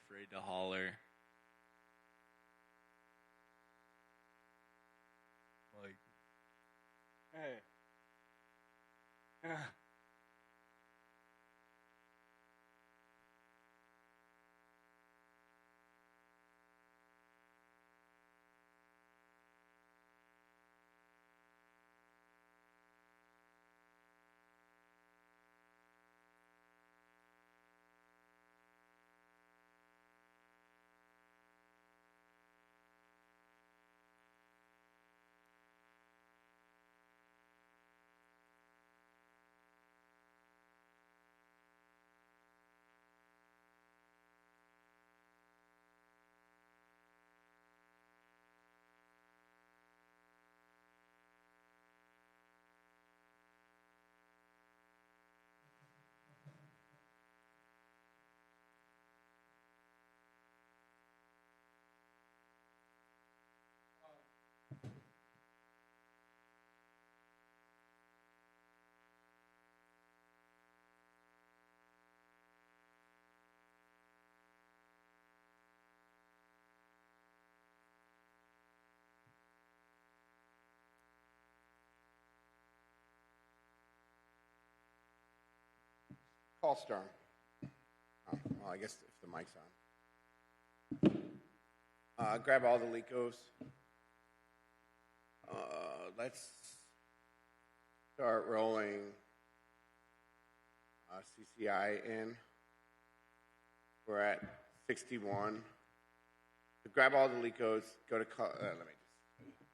afraid to holler. Like, hey. Call Stern. Well, I guess if the mic's on. Grab all the Licos. Let's start rolling CCI in. We're at 61. So grab all the Licos. Go to let me just.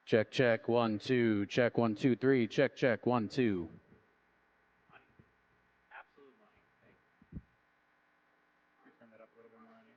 Check, check, 1, 2, check, 1, 2, 3, check, check, 1, 2. Absolute money. Turn that up a little bit more on you.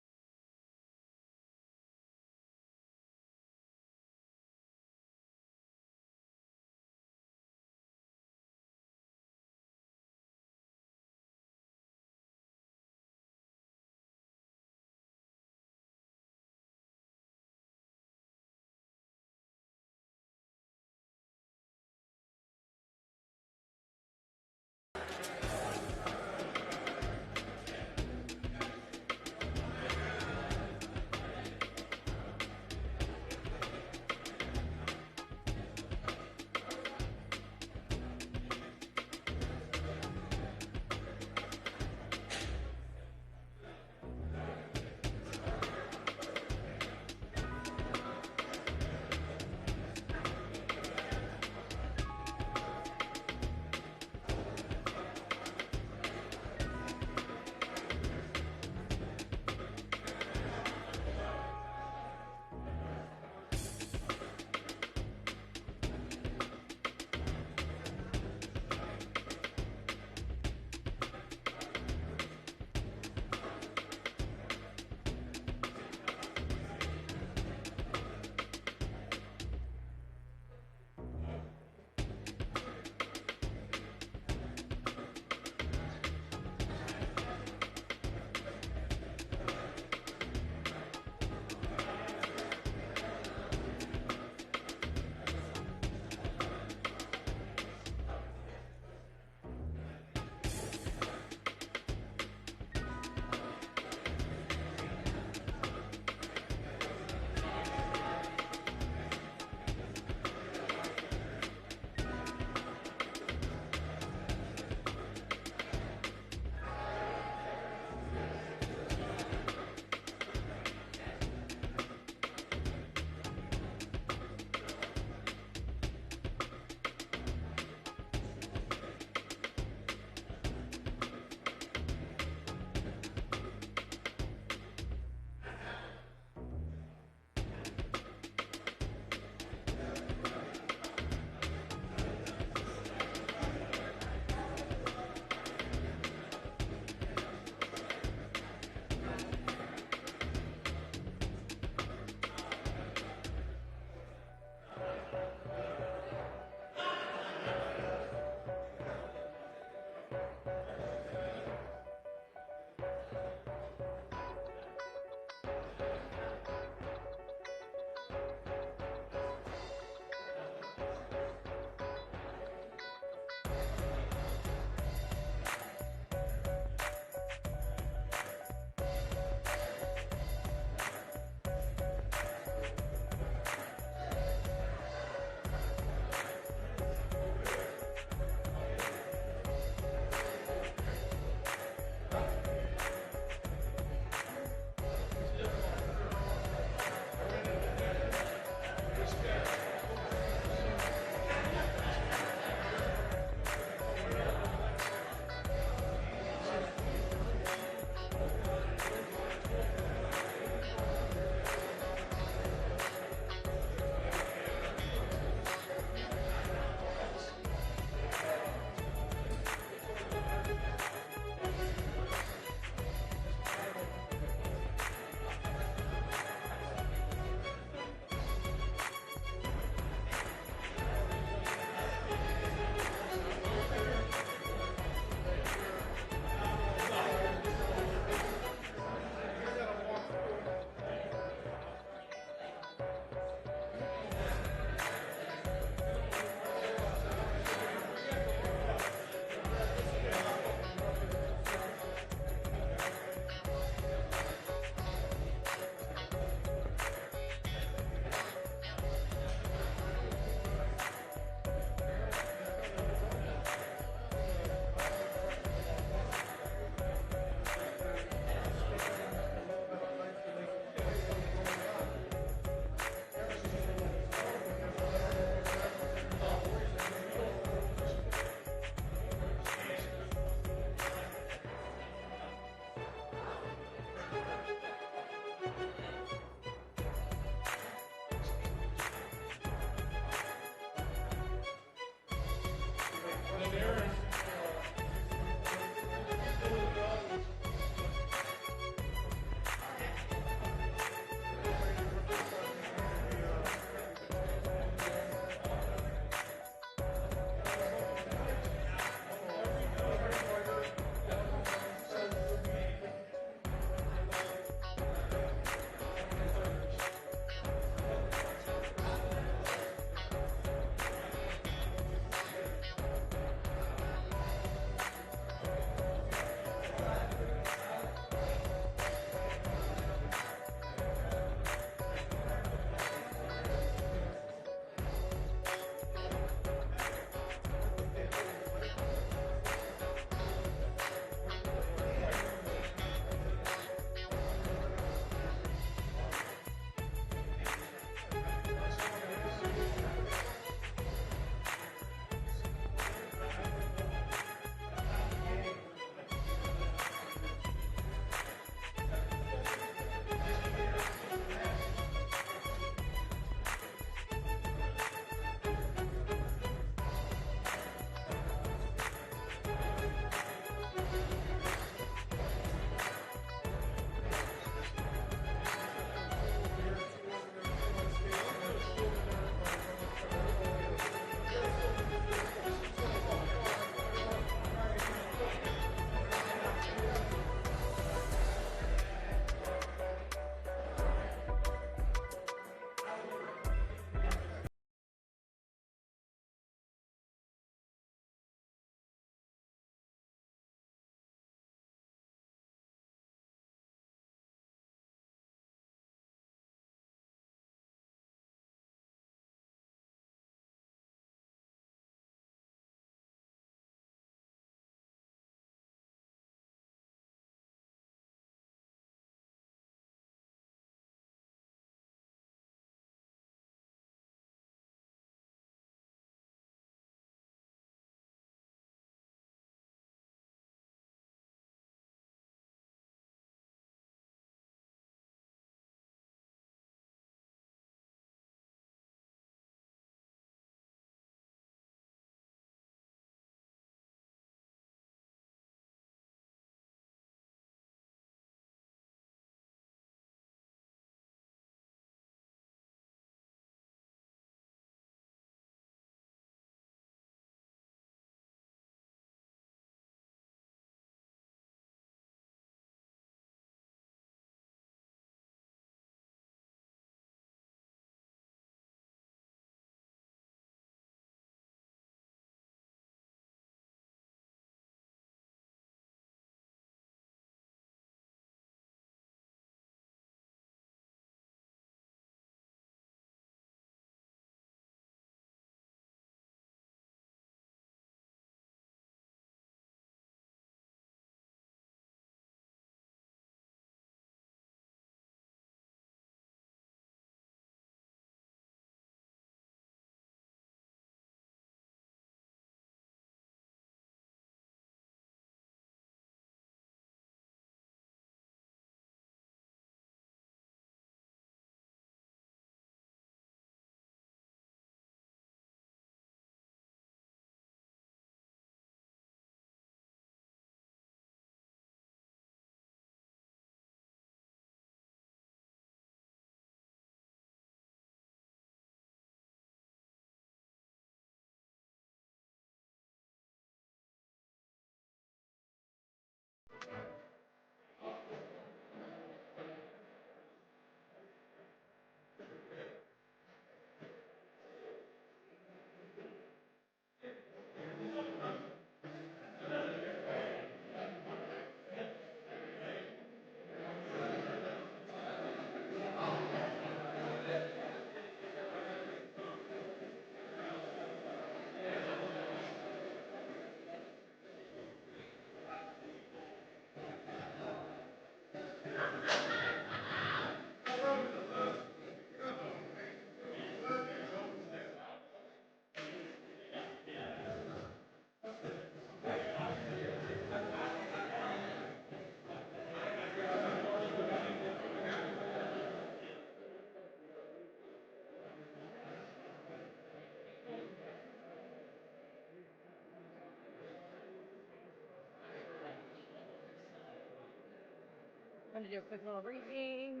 I'm going to do a quick little briefing.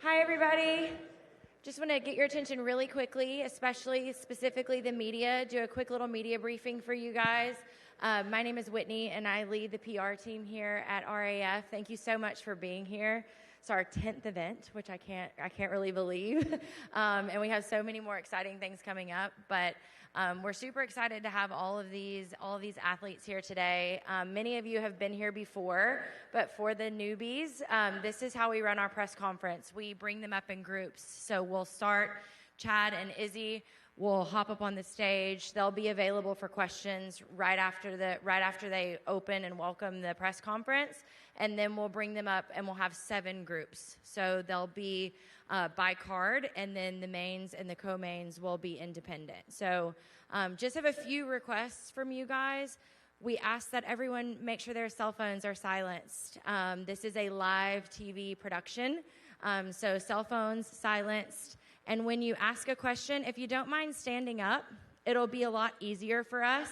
Hi, everybody. Just want to get your attention really quickly, specifically the media, do a quick little media briefing for you guys. My name is Whitney, and I lead the PR team here at RAF. Thank you so much for being here. It's our 10th event, which I can't really believe. And we have so many more exciting things coming up, but we're super excited to have all of these athletes here today. Many of you have been here before, but for the newbies, this is how we run our press conference. We bring them up in groups. So we'll start, Chad and Izzy will hop up on the stage. They'll be available for questions right after they open and welcome the press conference, and then we'll bring them up and we'll have 7 groups. So they'll be by card, and then the mains and the co-mains will be independent. So just have a few requests from you guys. We ask that everyone make sure their cell phones are silenced. This is a live TV production, so cell phones silenced. And when you ask a question, if you don't mind standing up, it'll be a lot easier for us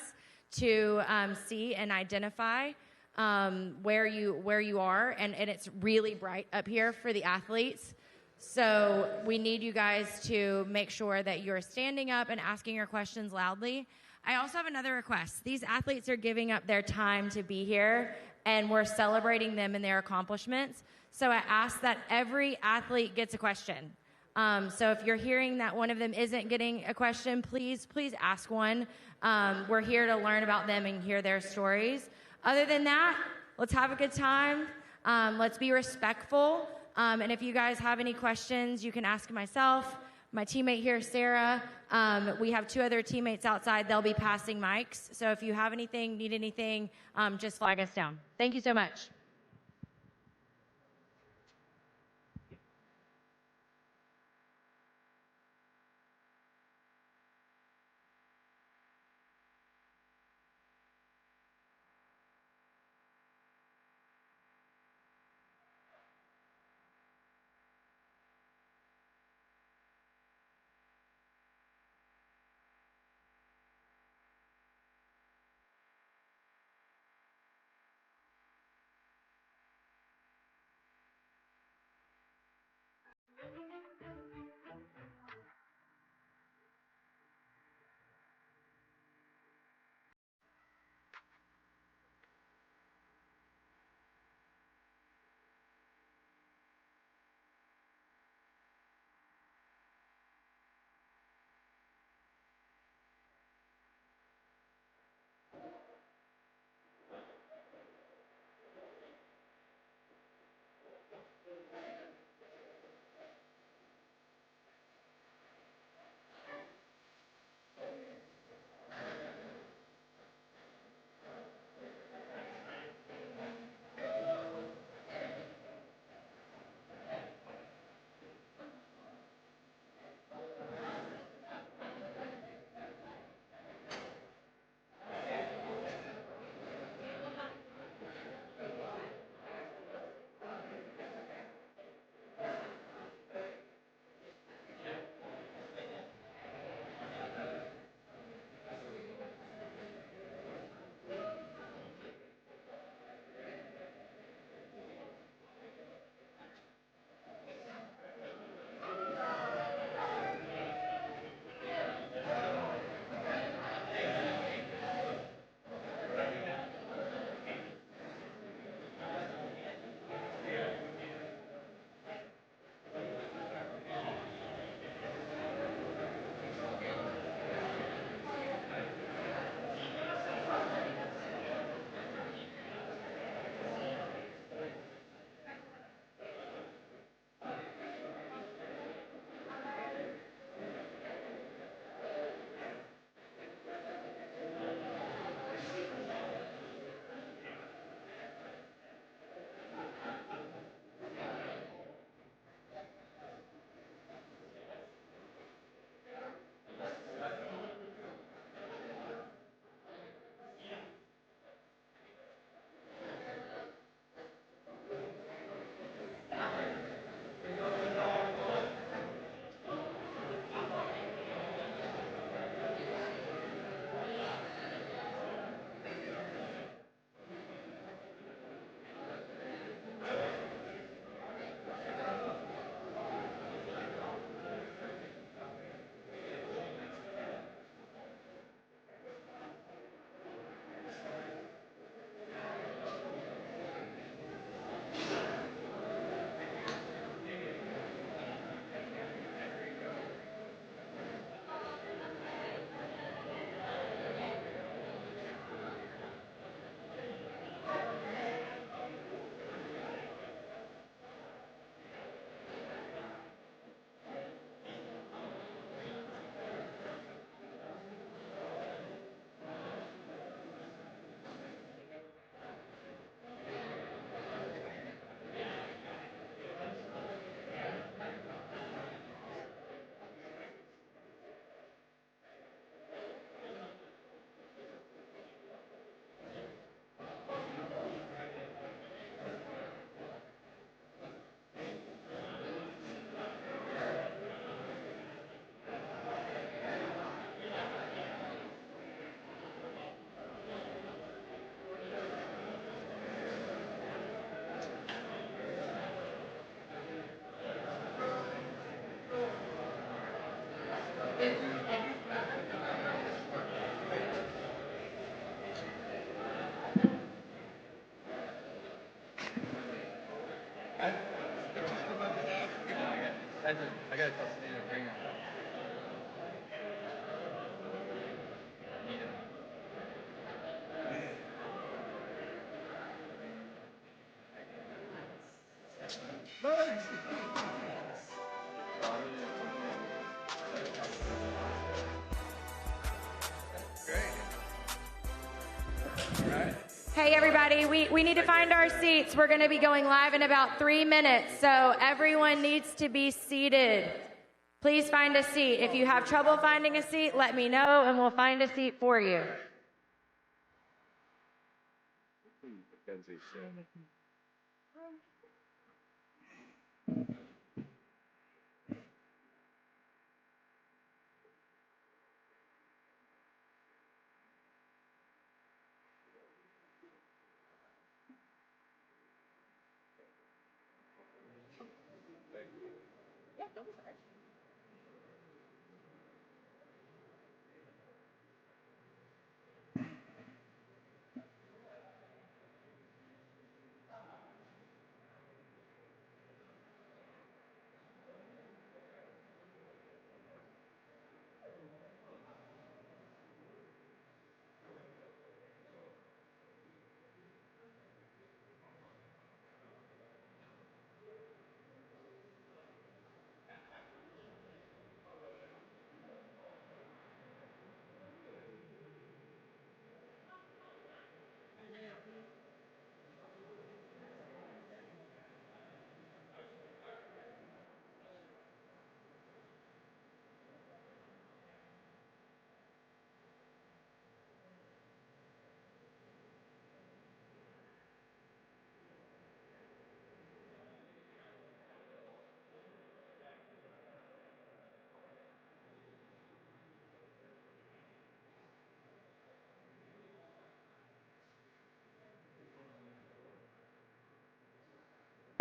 to see and identify where you are. And it's really bright up here for the athletes. So we need you guys to make sure that you're standing up and asking your questions loudly. I also have another request. These athletes are giving up their time to be here, and we're celebrating them and their accomplishments. So I ask that every athlete gets a question. So if you're hearing that one of them isn't getting a question, please ask one. We're here to learn about them and hear their stories. Other than that, let's have a good time. Let's be respectful. And if you guys have any questions, you can ask myself, my teammate here, Sarah. We have 2 other teammates outside. They'll be passing mics. So if you have anything, need anything, just flag us down. Thank you so much. Hey, everybody, we need to find our seats. We're going to be going live in about 3 minutes, so everyone needs to be seated. Please find a seat. If you have trouble finding a seat, let me know, and we'll find a seat for you.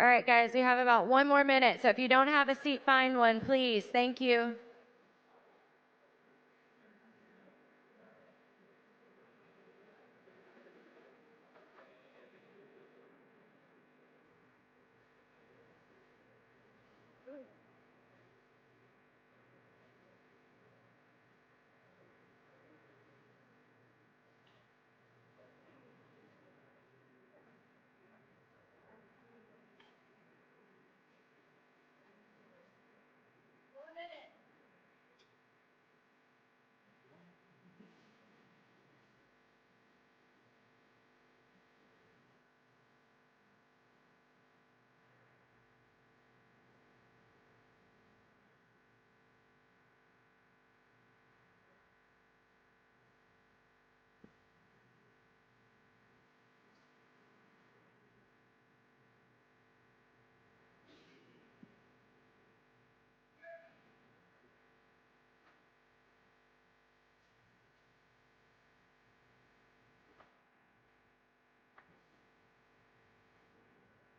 All right, guys, we have about 1 more minute, so if you don't have a seat, find one, please. Thank you.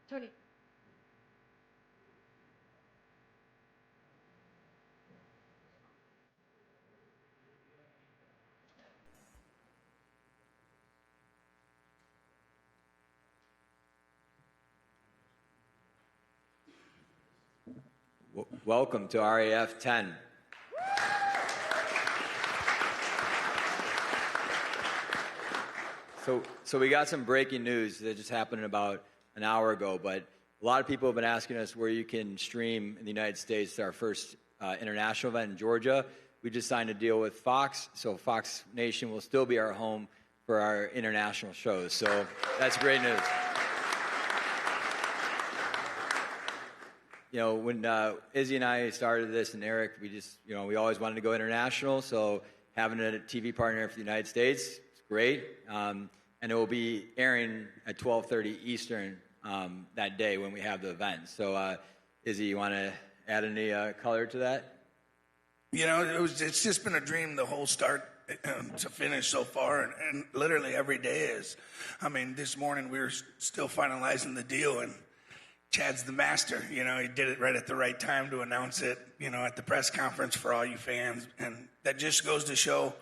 Tony. Welcome to RAF 10. So we got some breaking news that just happened about an hour ago, but a lot of people have been asking us where you can stream in the United States our first international event in Georgia. We just signed a deal with Fox, so Fox Nation will still be our home for our international shows. So that's great news. You know, when Izzy and I started this, and Eric, we always wanted to go international, so having a TV partner for the United States is great. And it will be airing at 12:30 Eastern that day when we have the event. So, Izzy, you want to add any color to that? You know, it's just been a dream the whole start to finish so far, and literally every day is. I mean, this morning we were still finalizing the deal, and Chad's the master. You know, he did it right at the right time to announce it, you know, at the press conference for all you fans. And that just goes to show,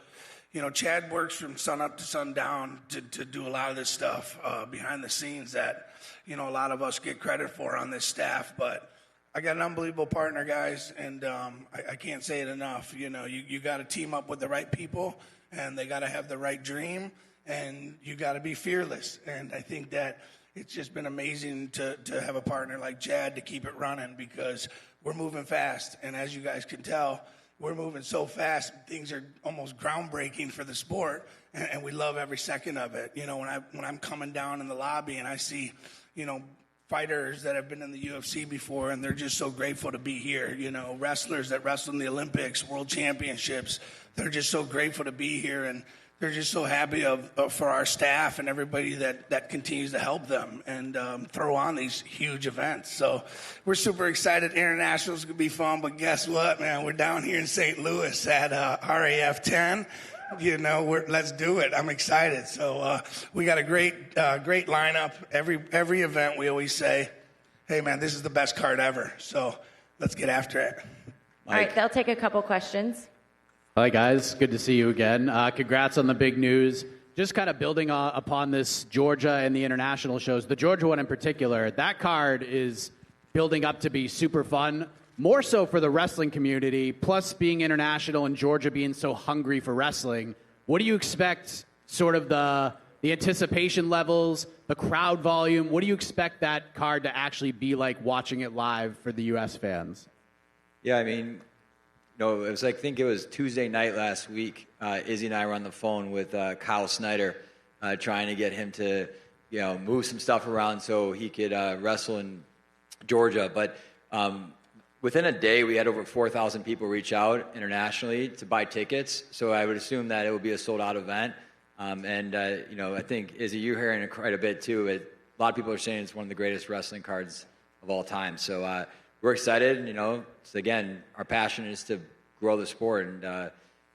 you know, Chad works from sun up to sundown to do a lot of this stuff behind the scenes that, you know, a lot of us get credit for on this staff. But I got an unbelievable partner, guys, and I can't say it enough. You know, you got to team up with the right people, and they got to have the right dream, and you got to be fearless. And I think that it's just been amazing to have a partner like Chad to keep it running, because we're moving fast. And as you guys can tell, we're moving so fast, things are almost groundbreaking for the sport, and we love every second of it. You know, when I'm coming down in the lobby and I see, you know, fighters that have been in the UFC before, and they're just so grateful to be here. You know, wrestlers that wrestle in the Olympics, world championships, they're just so grateful to be here, and they're just so happy for our staff and everybody that continues to help them and throw on these huge events. So we're super excited. Internationals could be fun, but guess what, man? We're down here in St. Louis at RAF 10. You know, let's do it. I'm excited. So we got a great lineup. Every event we always say, hey, man, this is the best card ever. So let's get after it. All right, they'll take a couple questions. Hi, guys. Good to see you again. Congrats on the big news. Just kind of building upon this Georgia and the international shows, the Georgia one in particular, that card is building up to be super fun, more so for the wrestling community, plus being international and Georgia being so hungry for wrestling. What do you expect, sort of the anticipation levels, the crowd volume? What do you expect that card to actually be like watching it live for the U.S. fans? Yeah, I mean, no, it was like, I think it was Tuesday night last week. Izzy and I were on the phone with Kyle Snyder, trying to get him to, you know, move some stuff around so he could wrestle in Georgia. But within a day, we had over 4,000 people reach out internationally to buy tickets. So I would assume that it would be a sold-out event. You know, I think, Izzy, you're hearing it quite a bit too. A lot of people are saying it's one of the greatest wrestling cards of all time. So we're excited. You know, so again, our passion is to grow the sport, and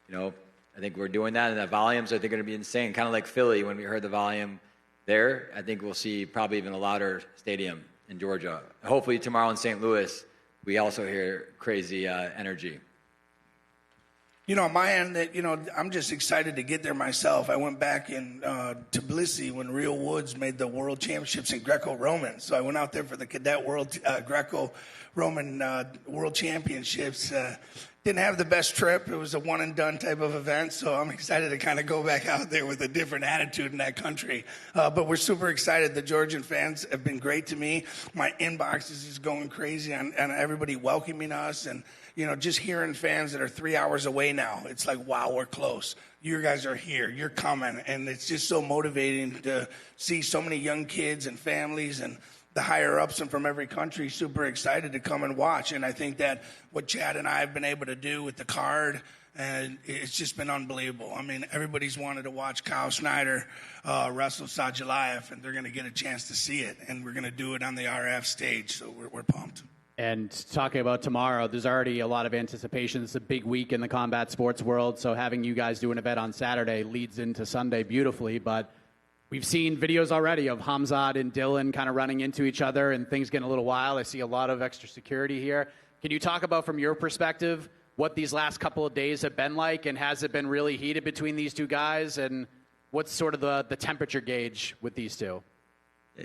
you know, I think we're doing that. And the volumes, I think, are going to be insane. Kind of like Philly when we heard the volume there. I think we'll see probably even a louder stadium in Georgia. Hopefully tomorrow in St. Louis, we also hear crazy energy. You know, on my end, that, you know, I'm just excited to get there myself. I went back in Tbilisi when Real Woods made the World Championships in Greco-Roman. So I went out there for the Cadet World Greco-Roman World Championships. Didn't have the best trip. It was a one-and-done type of event. So I'm excited to kind of go back out there with a different attitude in that country. But we're super excited. The Georgian fans have been great to me. My inbox is just going crazy on everybody welcoming us, and you know, just hearing fans that are 3 hours away now, it's like, wow, we're close. You guys are here. You're coming. And it's just so motivating to see so many young kids and families and the higher-ups and from every country super excited to come and watch. And I think that what Chad and I have been able to do with the card, and it's just been unbelievable. I mean, everybody's wanted to watch Kyle Snyder wrestle Aliyev, and they're going to get a chance to see it. And we're going to do it on the RF stage, so we're pumped. And talking about tomorrow, there's already a lot of anticipation. It's a big week in the combat sports world, so having you guys do an event on Saturday leads into Sunday beautifully. But we've seen videos already of Khamzat and Dillon kind of running into each other and things getting a little wild. I see a lot of extra security here. Can you talk about, from your perspective, what these last couple of days have been like, and has it been really heated between these two guys, and what's sort of the temperature gauge with these two?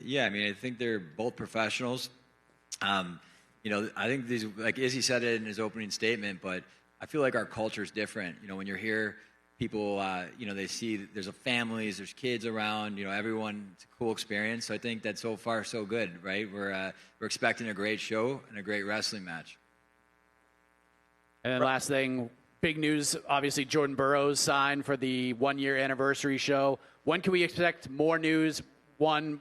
Yeah, I mean, I think they're both professionals. You know, I think these, like Izzy said it in his opening statement, but I feel like our culture is different. You know, when you're here, people, you know, they see there's families, there's kids around, you know, everyone, it's a cool experience. So I think that so far so good, right? We're expecting a great show and a great wrestling match. And then last thing, big news, obviously Jordan Burroughs signed for the 1-year anniversary show. When can we expect more news? One,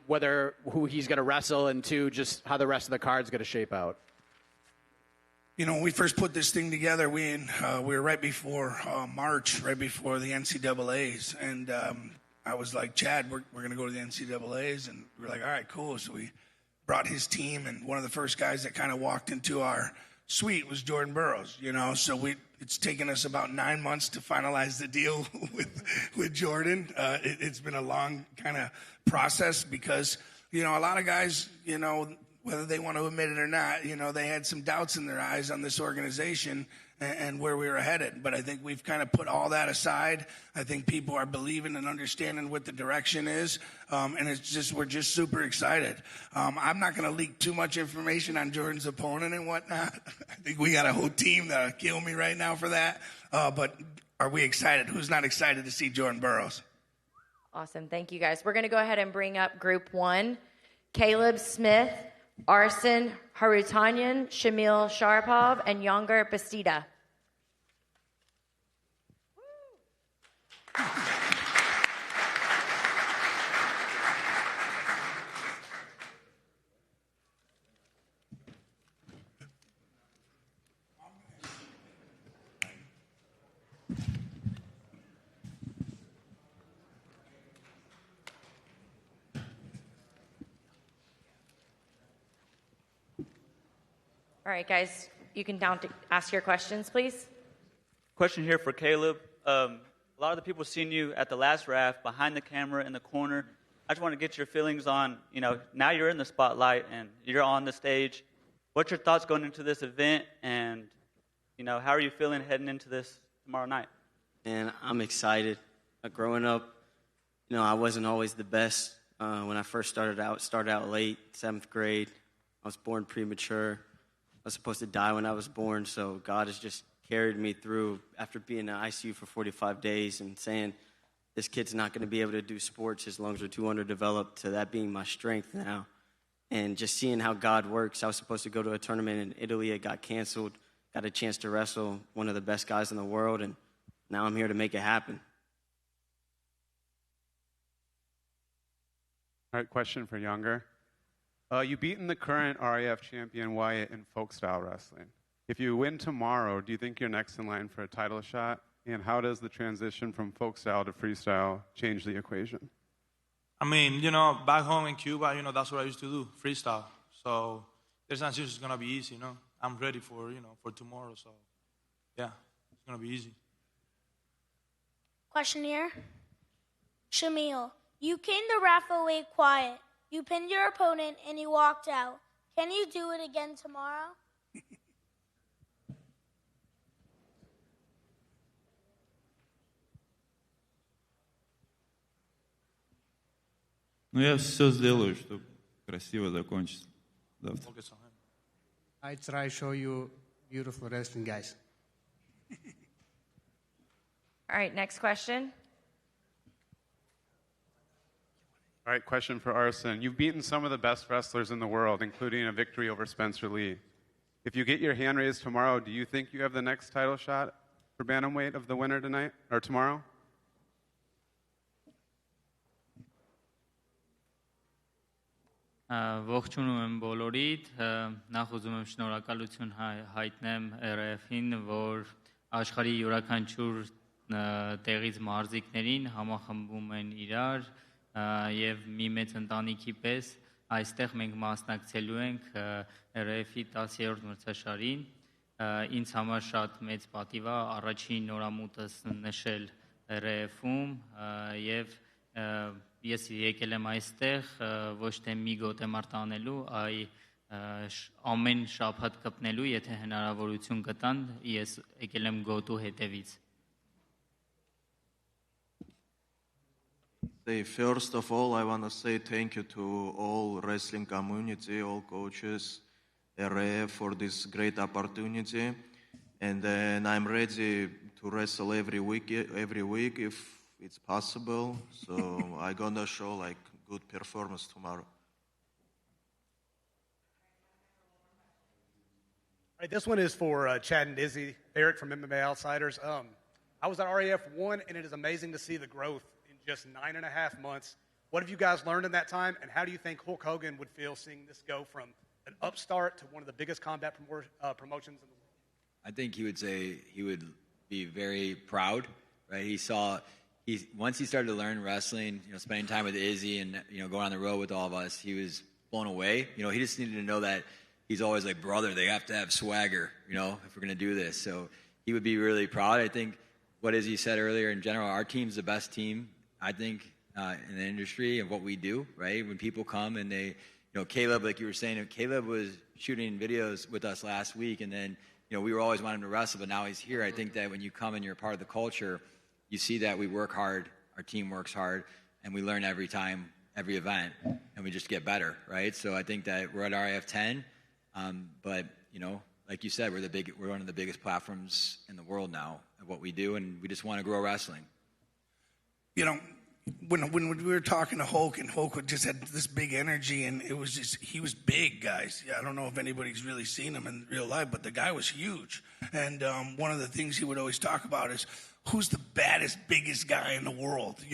who he's going to wrestle, and two, just how the rest of the card's going to shape out. You know, when we first put this thing together, we were right before March, right before the NCAAs. And I was like, Chad, we're going to go to the NCAAs. And we were like, all right, cool. So we brought his team. And one of the first guys that kind of walked into our suite was Jordan Burroughs, you know. So it's taken us about 9 months to finalize the deal with Jordan. It's been a long kind of process because, you know, a lot of guys, you know, whether they want to admit it or not, you know, they had some doubts in their eyes on this organization. and where we were headed. But I think we've kind of put all that aside. I think people are believing and understanding what the direction is, and we're just super excited. I'm not going to leak too much information on Jordan's opponent and whatnot. I think we got a whole team that'll kill me right now for that. But are we excited? Who's not excited to see Jordan Burroughs? Awesome. Thank you, guys. We're going to go ahead and bring up Group 1. Caleb Smith, Arsen Harutanyan, Shamil Sharapov, and Younger Bastida. All right, guys, you can down to ask your questions, please. Question here for Caleb. A lot of the people seen you at the last RAF, behind the camera, in the corner. I just want to get your feelings on, now you're in the spotlight and you're on the stage. What's your thoughts going into this event, and, how are you feeling heading into this tomorrow night? And I'm excited. Growing up, I wasn't always the best. When I first started out late, 7th grade. I was born premature. I was supposed to die when I was born, so God has just carried me through after being in the ICU for 45 days and saying, this kid's not going to be able to do sports as long as we're too underdeveloped, to that being my strength now. And just seeing how God works. I was supposed to go to a tournament in Italy. It got canceled. Got a chance to wrestle one of the best guys in the world, and now I'm here to make it happen. All right, question for Younger. You've beaten the current RAF champion Wyatt in folk style wrestling. If you win tomorrow, do you think you're next in line for a title shot? And how does the transition from folk style to freestyle change the equation? I mean, back home in Cuba, that's what I used to do, freestyle. So there's not just it's going to be easy, I'm ready for tomorrow. So, yeah, it's going to be easy. Question here. Shamil, you came the RAF away quiet. You pinned your opponent and you walked out. Can you do it again tomorrow? Я все сделаю, чтобы красиво закончить завтра. I try to show you beautiful wrestling, guys. All right, next question. All right, question for Arsen. You've beaten some of the best wrestlers in the world, including a victory over Spencer Lee. If you get your hand raised tomorrow, do you think you have the next title shot for Bantamweight of the winner tonight or tomorrow? Ողջունում եմ բոլորիդ, նախ ուզում եմ շնորհակալություն հայտնեմ RAF-ին, որ աշխարհի յուրաքանչյուր տեղից մարզիկներին համախմբում են իրար եւ մի մեծ ընտանիքի պես այստեղ մենք մասնակցելու ենք RAF-ի 10-րդ մրցաշարին։ Ինձ համար շատ մեծ պատիվ է առաջին նորամուտս նշել RAF-ում եւ ես եկել եմ այստեղ ոչ թե մի գոտեմարտ անելու, այլ ամեն շաբաթ կպնելու, եթե հնարավորություն կտան, ես եկել եմ գոտու հետևից։ First of all, I want to say thank you to all wrestling community, all coaches, RAF for this great opportunity. And then I'm ready to wrestle every week if it's possible. So I'm going to show good performance tomorrow. All right, this one is for Chad and Izzy, Eric from MMA Outsiders. I was at RAF 1, and it is amazing to see the growth in just 9.5 months. What have you guys learned in that time, and how do you think Hulk Hogan would feel seeing this go from an upstart to one of the biggest combat promotions in the world? I think he would say he would be very proud, right? Once he started to learn wrestling, spending time with Izzy and, going on the road with all of us, he was blown away. He just needed to know that he's always like, brother, they have to have swagger, if we're going to do this. So he would be really proud. I think what Izzy said earlier, in general, our team's the best team, I think, in the industry and what we do, right? When people come and they, Caleb, like you were saying, Caleb was shooting videos with us last week, and then, we were always wanting him to wrestle, but now he's here. I think that when you come and you're part of the culture, you see that we work hard, our team works hard, and we learn every time, every event, and we just get better, right? So I think that we're at RAF 10, but, like you said, we're one of the biggest platforms in the world now of what we do, and we just want to grow wrestling. When we were talking to Hulk, and Hulk just had this big energy, and it was just, he was big, guys. I don't know if anybody's really seen him in real life, but the guy was huge. And one of the things he would always talk about is, who's the baddest, biggest guy in the world?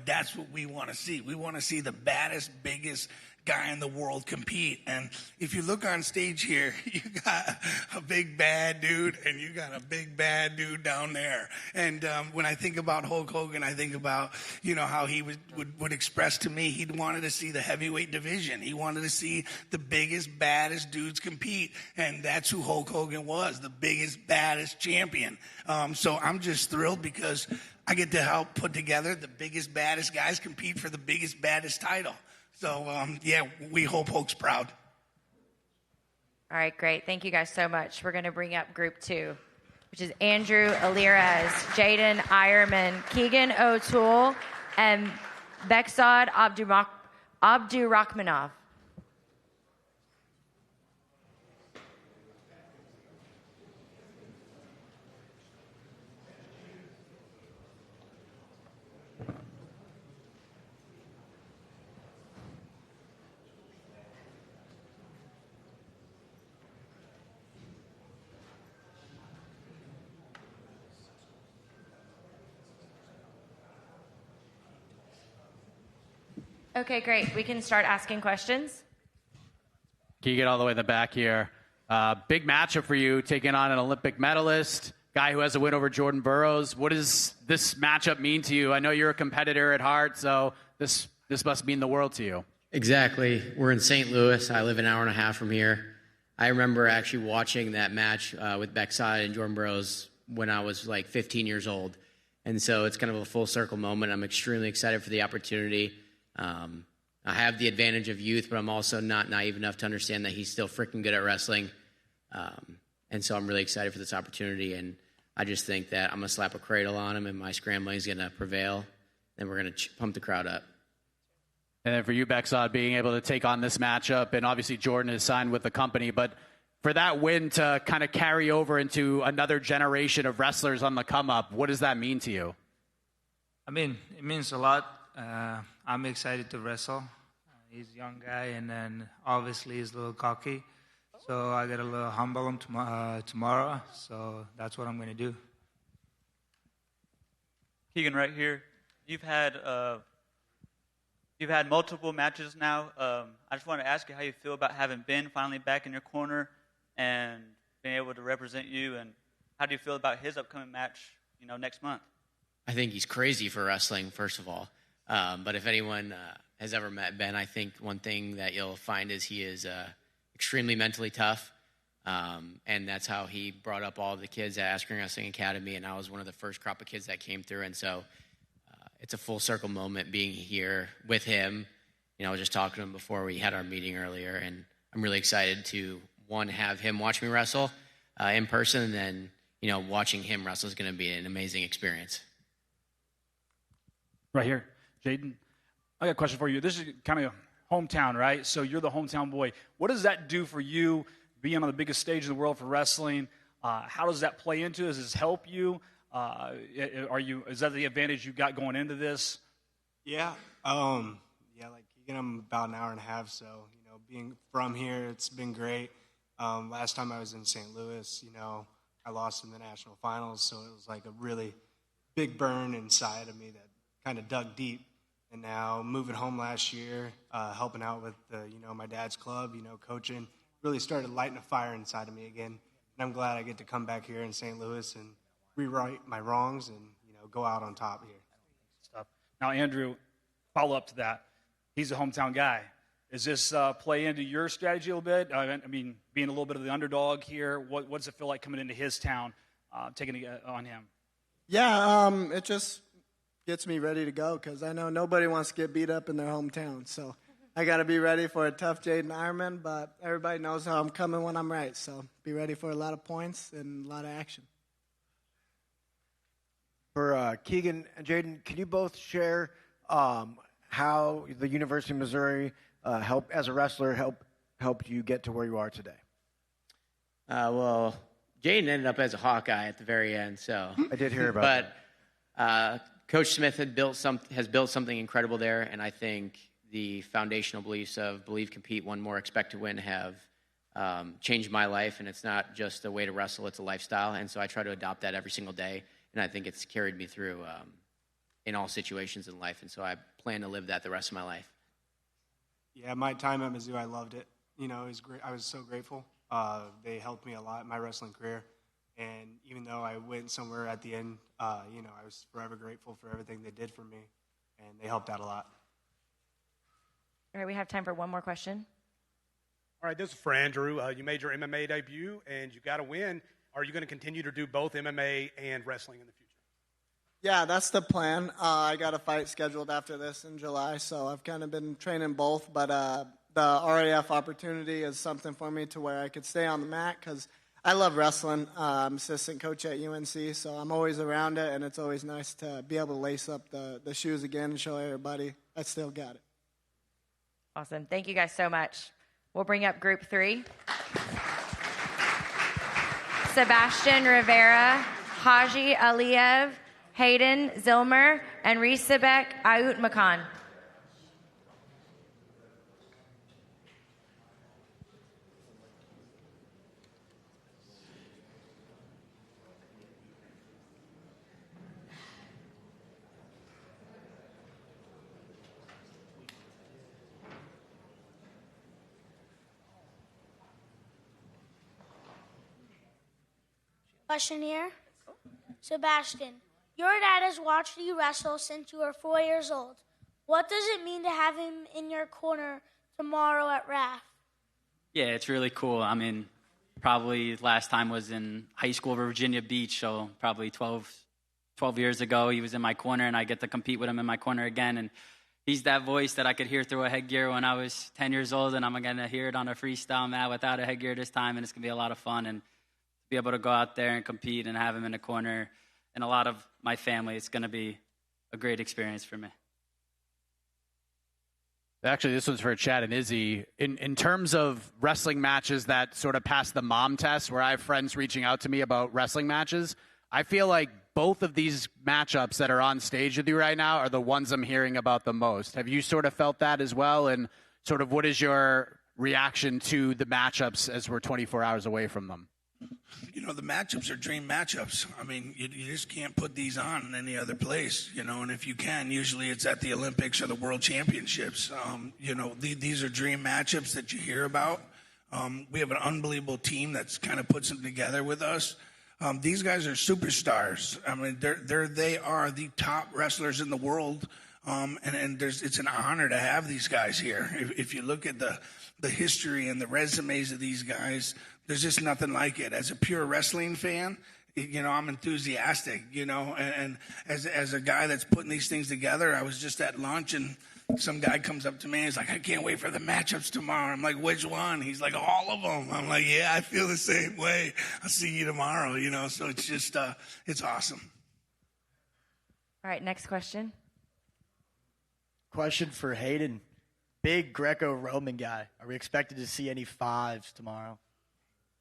That's what we want to see. We want to see the baddest, biggest guy in the world compete. And if you look on stage here, you got a big bad dude and you got a big bad dude down there. And when I think about Hulk Hogan, I think about how he would express to me he wanted to see the heavyweight division. He wanted to see the biggest, baddest dudes compete, and that's who Hulk Hogan was, the biggest, baddest champion. So I'm just thrilled because I get to help put together the biggest, baddest guys compete for the biggest, baddest title. So, we hope Hulk's proud. All right, great. Thank you guys so much. We're going to bring up group 2, which is Andrew Alirez, Jaden Ironman, Keegan O'Toole, and Beksad Abdurrahmanov. Okay, great. We can start asking questions. Keegan all the way in the back here. Big matchup for you, taking on an Olympic medalist, guy who has a win over Jordan Burroughs. What does this matchup mean to you? I know you're a competitor at heart, so this must mean the world to you. Exactly. We're in St. Louis. I live an hour and a half from here. I remember actually watching that match with Beksad and Jordan Burroughs when I was like 15 years old. And so it's kind of a full circle moment. I'm extremely excited for the opportunity. I have the advantage of youth, but I'm also not naive enough to understand that he's still freaking good at wrestling. And so I'm really excited for this opportunity. And I just think that I'm going to slap a cradle on him and my scrambling is going to prevail. Then we're going to pump the crowd up. And then for you, Beksad, being able to take on this matchup, and obviously Jordan is signed with the company, but for that win to kind of carry over into another generation of wrestlers on the come up, what does that mean to you? I mean, it means a lot. I'm excited to wrestle. He's a young guy, and then obviously he's a little cocky. So I got a little humble him tomorrow. So that's what I'm going to do. Keegan, right here. You've had multiple matches now. I just want to ask you how you feel about having Ben finally back in your corner and being able to represent you, and how do you feel about his upcoming match, next month? I think he's crazy for wrestling, first of all. But if anyone has ever met Ben, I think one thing that you'll find is he is extremely mentally tough. And that's how he brought up all the kids at Askren Wrestling Academy. And I was one of the first crop of kids that came through. And so it's a full circle moment being here with him. I was just talking to him before we had our meeting earlier. And I'm really excited to, one, have him watch me wrestle in person. And then, watching him wrestle is going to be an amazing experience. Right here. Jaden, I got a question for you. This is kind of hometown, right? So you're the hometown boy. What does that do for you, being on the biggest stage in the world for wrestling? How does that play into it? Does this help you? Is that the advantage you got going into this? Yeah. Like Keegan, I'm about an hour and a half, so, being from here, it's been great. Last time I was in St. Louis, I lost in the national finals, so it was like a really big burn inside of me that kind of dug deep. And now moving home last year, helping out with my dad's club, coaching, really started lighting a fire inside of me again. And I'm glad I get to come back here in St. Louis and rewrite my wrongs and go out on top here. Stuff. Now, Andrew, follow up to that. He's a hometown guy. Does this play into your strategy a little bit? I mean, being a little bit of the underdog here, what does it feel like coming into his town, taking it on him? Yeah, it just gets me ready to go because I know nobody wants to get beat up in their hometown. So I got to be ready for a tough Jaden Arman, but everybody knows how I'm coming when I'm right. So be ready for a lot of points and a lot of action. For Keegan and Jaden, can you both share how the University of Missouri as a wrestler helped you get to where you are today? Well, Jaden ended up as a Hawkeye at the very end, so I did hear about that. But Coach Smith has built something incredible there, and I think the foundational beliefs of believe, compete, one more, expect to win have changed my life, and it's not just a way to wrestle, it's a lifestyle, and so I try to adopt that every single day, and I think it's carried me through in all situations in life, and so I plan to live that the rest of my life. Yeah, my time at Mizzou, I loved it. You know, it was great. I was so grateful. They helped me a lot in my wrestling career, and even though I went somewhere at the end, you know, I was forever grateful for everything they did for me, and they helped out a lot. All right, we have time for one more question. All right, this is for Andrew. You made your MMA debut, and you got a win. Are you going to continue to do both MMA and wrestling in the future? Yeah, that's the plan. I got a fight scheduled after this in July, so I've kind of been training both. But the RAF opportunity is something for me to where I could stay on the mat because I love wrestling. I'm assistant coach at UNC, so I'm always around it, and it's always nice to be able to lace up the shoes again and show everybody I still got it. Awesome. Thank you guys so much. We'll bring up group 3. Sebastian, Rivera, Haji, Aliyev, Hayden, Zillmer, and Rizabek, Aitmukhan. Question here. Sebastian, your dad has watched you wrestle since you were 4 years old. What does it mean to have him in your corner tomorrow at RAF? Yeah, it's really cool. I mean, probably last time was in high school, Virginia Beach, so probably 12 years ago he was in my corner, and I get to compete with him in my corner again. And he's that voice that I could hear through a headgear when I was 10 years old, and I'm going to hear it on a freestyle mat without a headgear this time, and it's going to be a lot of fun. And be able to go out there and compete and have him in the corner and a lot of my family, it's going to be a great experience for me. Actually, this one's for Chad and Izzy. In terms of wrestling matches that sort of pass the mom test, where I have friends reaching out to me about wrestling matches, I feel like both of these matchups that are on stage with you right now are the ones I'm hearing about the most. Have you sort of felt that as well? And sort of what is your reaction to the matchups as we're 24 hours away from them? You know, the matchups are dream matchups. I mean, you just can't put these on in any other place, you know, and if you can, usually it's at the Olympics or the World Championships. You know, these are dream matchups that you hear about. We have an unbelievable team that's kind of puts them together with us. These guys are superstars. I mean, they are the top wrestlers in the world, and it's an honor to have these guys here. If you look at the history and the resumes of these guys, there's just nothing like it. As a pure wrestling fan, you know, I'm enthusiastic, you know, and as a guy that's putting these things together, I was just at lunch and some guy comes up to me and he's like, I can't wait for the matchups tomorrow. I'm like, which one? He's like, all of them. I'm like, yeah, I feel the same way. I'll see you tomorrow, you know, so it's just, it's awesome. All right, next question. Question for Hayden. Big Greco-Roman guy. Are we expected to see any fives tomorrow?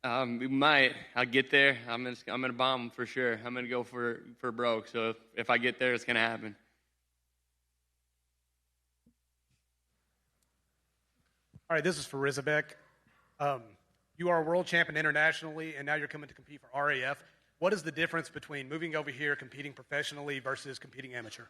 We might. I'll get there. I'm gonna bomb for sure. I'm gonna go for broke. So if I get there, it's gonna happen. All right, this is for Rizabek. You are a world champion internationally, and now you're coming to compete for RAF. What is the difference between moving over here, competing professionally, versus competing amateur?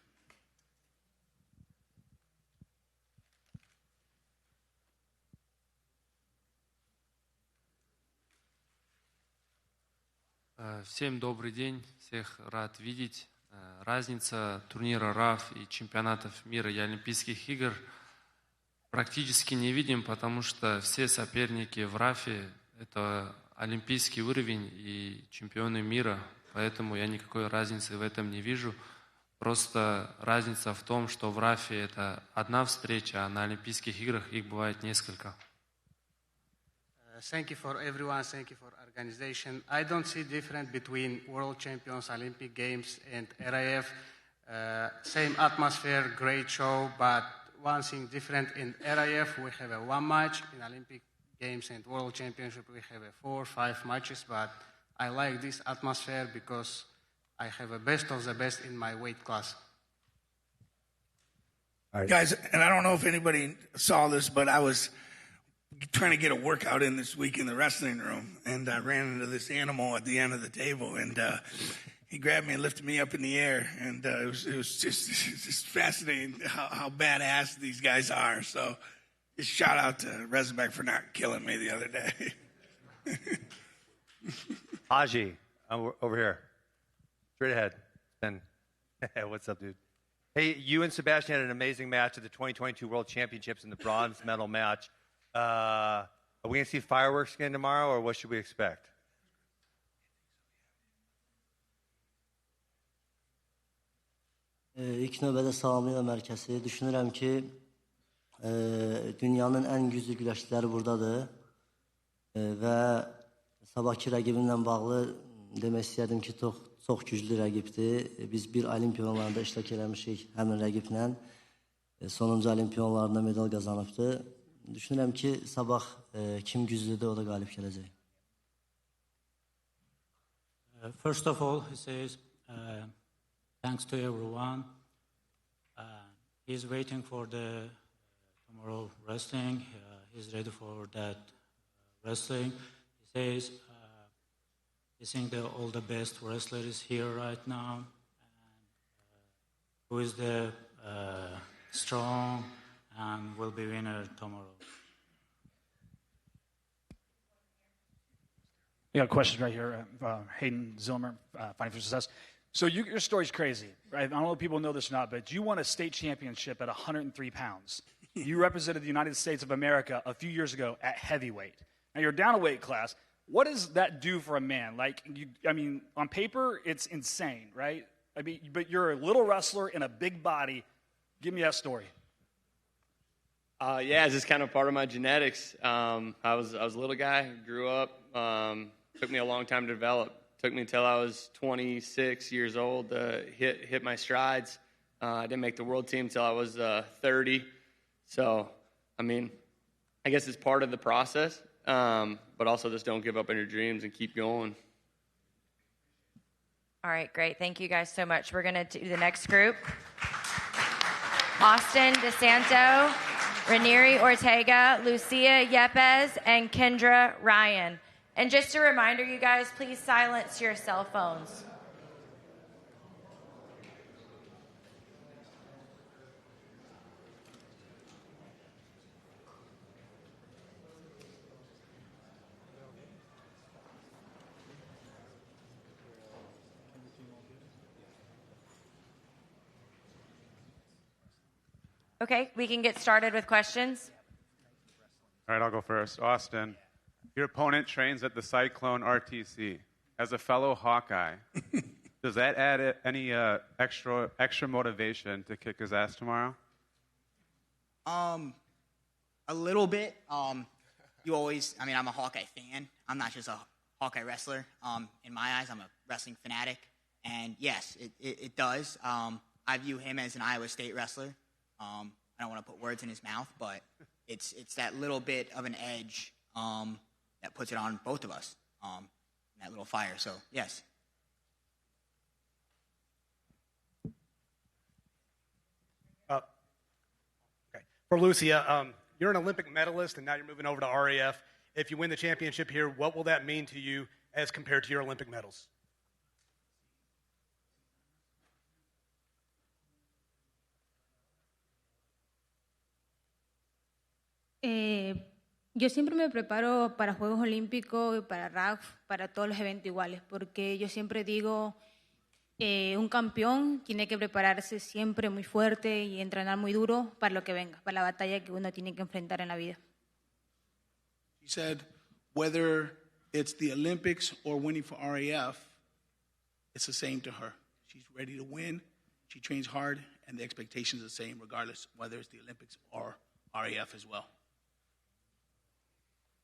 Всем добрый день, всех рад видеть. Разница турнира RAF и чемпионатов мира и Олимпийских игр практически не видим, потому что все соперники в RAF это олимпийский уровень и чемпионы мира, поэтому я никакой разницы в этом не вижу. Просто разница в том, что в РАФе это одна встреча, а на Олимпийских играх их бывает несколько. Thank you for everyone. Thank you for organization. I don't see difference between World Champions, Olympic Games, and RAF. Same atmosphere, great show, but one thing different in RAF, we have a one match. In Olympic Games and World Championship, we have a 4 or 5 matches. But I like this atmosphere because I have a best of the best in my weight class. All right. Guys, and I don't know if anybody saw this, but I was trying to get a workout in this week in the wrestling room, and I ran into this animal at the end of the table, and he grabbed me and lifted me up in the air, and it was just fascinating how badass these guys are. So just shout out to Rizabek for not killing me the other day. Haji, over here. Straight ahead. And what's up, dude? Hey, you and Sebastian had an amazing match at the 2022 World Championships in the bronze medal match. Are we going to see fireworks again tomorrow, or what should we expect? İlk növbədə salamlayıram hər kəsi. Düşünürəm ki, dünyanın ən güclü güləşçiləri buradadır və sabahki rəqibimlə bağlı demək istəyirdim ki, çox güclü rəqibdir. Biz bir olimpiya oyunlarında iştirak eləmişik həmin rəqiblə. Sonuncu olimpiya oyunlarında medal qazanıbdı. Düşünürəm ki, sabah kim güclüdür, o da qalib gələcək. First of all, he says, thanks to everyone. He's waiting for the tomorrow wrestling. He's ready for that wrestling. He says he thinks that all the best wrestlers here right now. And, who is the strong and will be winner tomorrow. We got a question right here. Hayden, Zillmer, Fighting for Success. So your story's crazy, right? I don't know if people know this or not, but you won a state championship at 103 pounds. You represented the United States of America a few years ago at heavyweight. Now you're down a weight class. What does that do for a man? Like, on paper, it's insane, right? But you're a little wrestler in a big body. Give me that story. Yeah, it's just kind of part of my genetics. I was a little guy, grew up. Took me a long time to develop. Took me until I was 26 years old to hit my strides. I didn't make the world team until I was 30. So, I guess it's part of the process. But also just don't give up on your dreams and keep going. All right, great. Thank you guys so much. We're going to do the next group. Austin, DeSanto, Reineri, Ortega, Lucia, Yepez, and Kendra, Ryan. And just a reminder, you guys, please silence your cell phones. Okay, we can get started with questions. All right, I'll go first. Austin, your opponent trains at the Cyclone RTC. As a fellow Hawkeye, does that add any extra motivation to kick his ass tomorrow? A little bit. You always, I'm a Hawkeye fan. I'm not just a Hawkeye wrestler. In my eyes, I'm a wrestling fanatic. And yes, it does. I view him as an Iowa State wrestler. I don't want to put words in his mouth, but it's that little bit of an edge that puts it on both of us, that little fire. So, yes. Okay. For Lucia, you're an Olympic medalist, and now you're moving over to RAF. If you win the championship here, what will that mean to you as compared to your Olympic medals? Yo siempre me preparo para Juegos Olímpicos, para RAF, para todos los eventos iguales, porque yo siempre digo, un campeón tiene que prepararse siempre muy fuerte y entrenar muy duro para lo que venga, para la batalla que uno tiene que enfrentar en la vida. She said, whether it's the Olympics or winning for RAF, it's the same to her. She's ready to win, She trains hard, and the expectations are the same regardless whether it's the Olympics or RAF as well.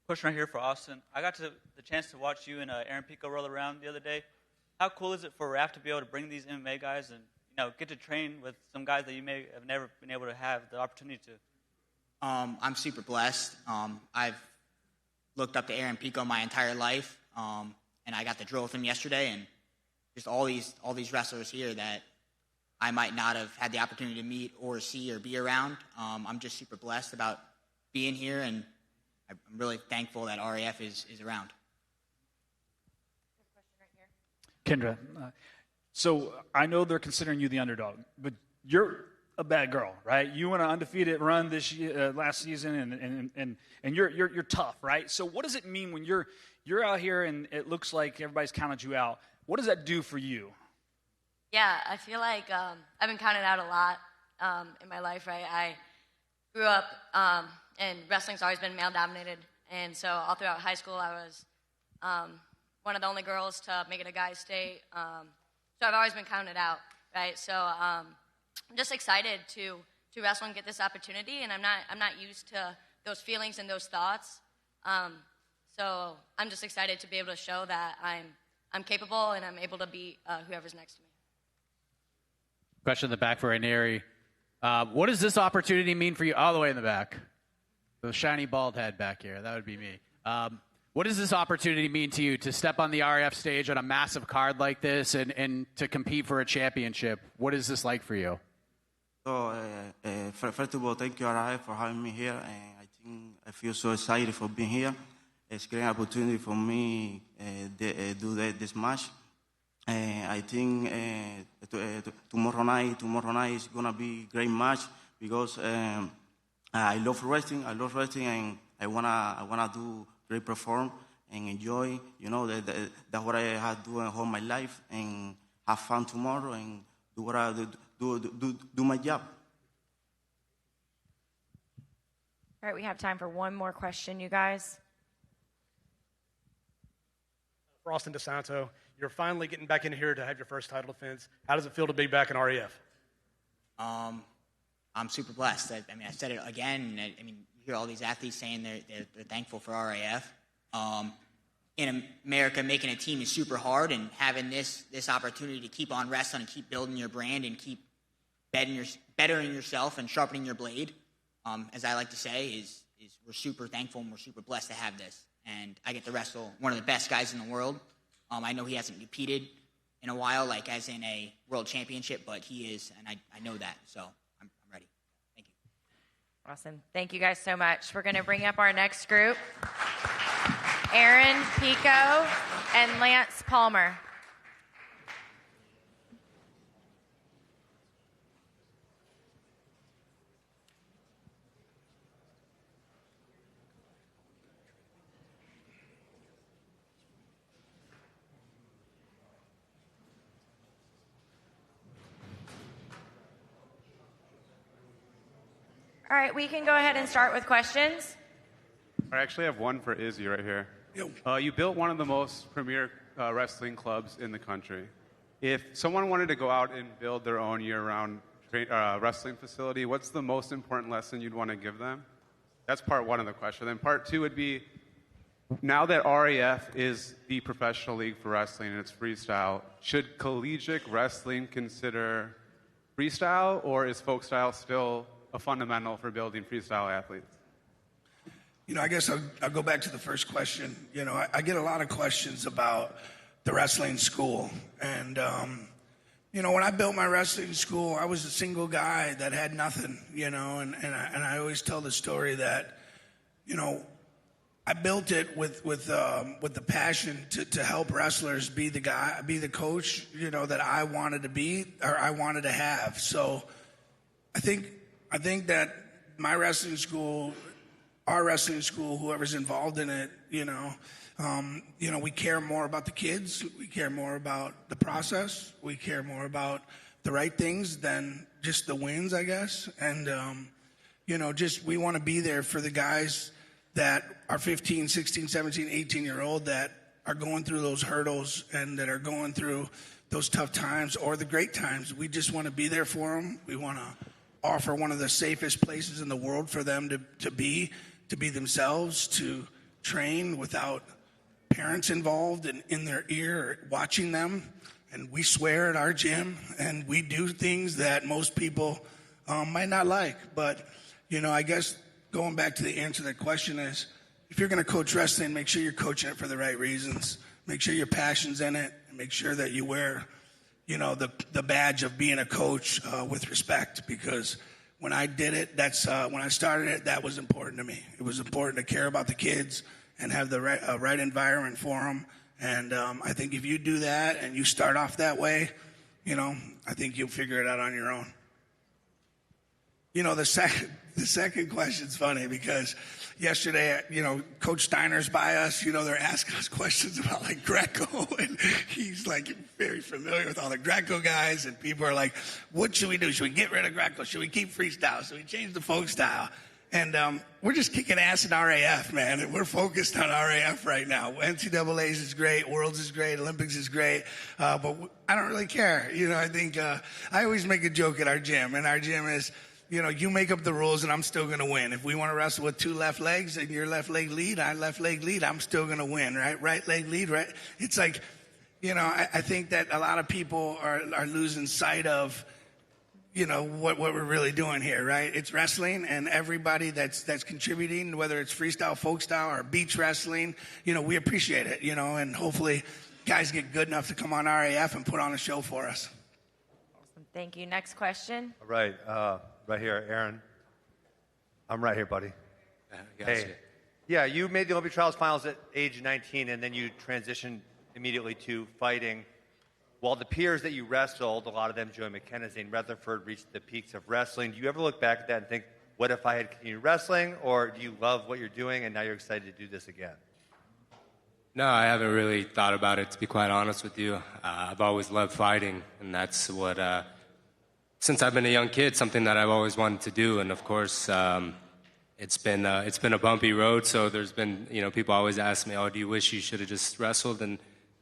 Question right here for Austin. I got the chance to watch you and Aaron Pico roll around the other day. How cool is it for RAF to be able to bring these MMA guys and get to train with some guys that you may have never been able to have the opportunity to? I'm super blessed. I've looked up to Aaron Pico my entire life, and I got to drill with him yesterday, and just all these wrestlers here that I might not have had the opportunity to meet or see or be around. I'm just super blessed about being here, and I'm really thankful that RAF is around. Kendra, so I know they're considering you the underdog, but you're a bad girl, right? You went an undefeated run this year, last season, and you're tough, right? So what does it mean when you're out here and it looks like everybody's counted you out? What does that do for you? Yeah, I feel like I've been counted out a lot in my life, right? I grew up, and wrestling's always been male-dominated, and so all throughout high school I was one of the only girls to make it a guy's state, so I've always been counted out, right? So I'm just excited to wrestle and get this opportunity, and I'm not used to those feelings and those thoughts, so I'm just excited to be able to show that I'm capable and I'm able to beat whoever's next to me. Question in the back for Reineri. What does this opportunity mean for you all the way in the back? The shiny bald head back here. That would be me. What does this opportunity mean to you to step on the RAF stage on a massive card like this and to compete for a championship? What is this like for you? So, first of all, thank you, RAF, for having me here. And I think I feel so excited for being here. It's a great opportunity for me to do this match. I think tomorrow night is gonna be a great match because I love wrestling. And I wanna do great perform and enjoy. That's what I have to do all my life and have fun tomorrow and do what I do my job. All right, we have time for one more question, you guys. For Austin DeSanto, you're finally getting back in here to have your first title defense. How does it feel to be back in RAF? I'm super blessed. I said it again. You hear all these athletes saying they're thankful for RAF. In America, making a team is super hard, and having this opportunity to keep on wrestling and keep building your brand and keep bettering yourself and sharpening your blade, as I like to say, is we're super thankful and we're super blessed to have this. And I get to wrestle one of the best guys in the world. I know he hasn't competed in a while, like as in a world championship, but he is, and I know that, so I'm ready. Thank you. Awesome. Thank you guys so much. We're going to bring up our next group, Aaron Pico and Lance Palmer. All right, we can go ahead and start with questions. I actually have one for Izzy right here. You built one of the most premier wrestling clubs in the country. If someone wanted to go out and build their own year-round wrestling facility, what's the most important lesson you'd want to give them? That's part one of the question. Then part two would be, now that RAF is the professional league for wrestling and it's freestyle, should collegiate wrestling consider freestyle, or is folk style still a fundamental for building freestyle athletes? I guess I'll go back to the first question. I get a lot of questions about the wrestling school. And, when I built my wrestling school, I was a single guy that had nothing, and I always tell the story that, I built it with the passion to help wrestlers be the coach, that I wanted to be or I wanted to have. So I think that my wrestling school, our wrestling school, whoever's involved in it, we care more about the kids. We care more about the process. We care more about the right things than just the wins, I guess. And, we want to be there for the guys that are 15, 16, 17, 18-year-old that are going through those hurdles and that are going through those tough times or the great times. We just want to be there for them. We want to offer one of the safest places in the world for them to be themselves, to train without parents involved and in their ear watching them. And we swear at our gym, and we do things that most people might not like. But, I guess going back to the answer to that question is, if you're going to coach wrestling, make sure you're coaching it for the right reasons. Make sure your passion's in it, and make sure that you wear, the badge of being a coach with respect. Because when I did it, when I started it, that was important to me. It was important to care about the kids and have the right environment for them. And I think if you do that and you start off that way, I think you'll figure it out on your own. The second question's funny because yesterday, Coach Steiner's by us. They're asking us questions about like Greco, and he's like very familiar with all the Greco guys. And people are like, "What should we do? Should we get rid of Greco? Should we keep freestyle? Should we change the folk style?" And we're just kicking ass in RAF, man. And we're focused on RAF right now. NCAA's is great. Worlds is great. Olympics is great. But I don't really care. I think I always make a joke at our gym. And our gym is, you make up the rules and I'm still going to win. If we want to wrestle with 2 left legs and your left leg lead, I left leg lead, I'm still going to win, right? Right leg lead, right? It's like, I think that a lot of people are losing sight of, what we're really doing here, right? It's wrestling, and everybody that's contributing, whether it's freestyle, folk style, or beach wrestling, we appreciate it, and hopefully guys get good enough to come on RAF and put on a show for us. Awesome. Thank you. Next question. All right. Right here, Aaron. I'm right here, buddy. Hey. Yeah, you made the Olympic trials finals at age 19, and then you transitioned immediately to fighting. While the peers that you wrestled, a lot of them, Joey McKenna, Zane Rutherford, reached the peaks of wrestling, do you ever look back at that and think, what if I had continued wrestling? Or do you love what you're doing and now you're excited to do this again? No, I haven't really thought about it, to be quite honest with you. I've always loved fighting, and that's what, since I've been a young kid, something that I've always wanted to do. And of course, it's been a bumpy road, so there's been, people always ask me, oh, do you wish you should have just wrestled? And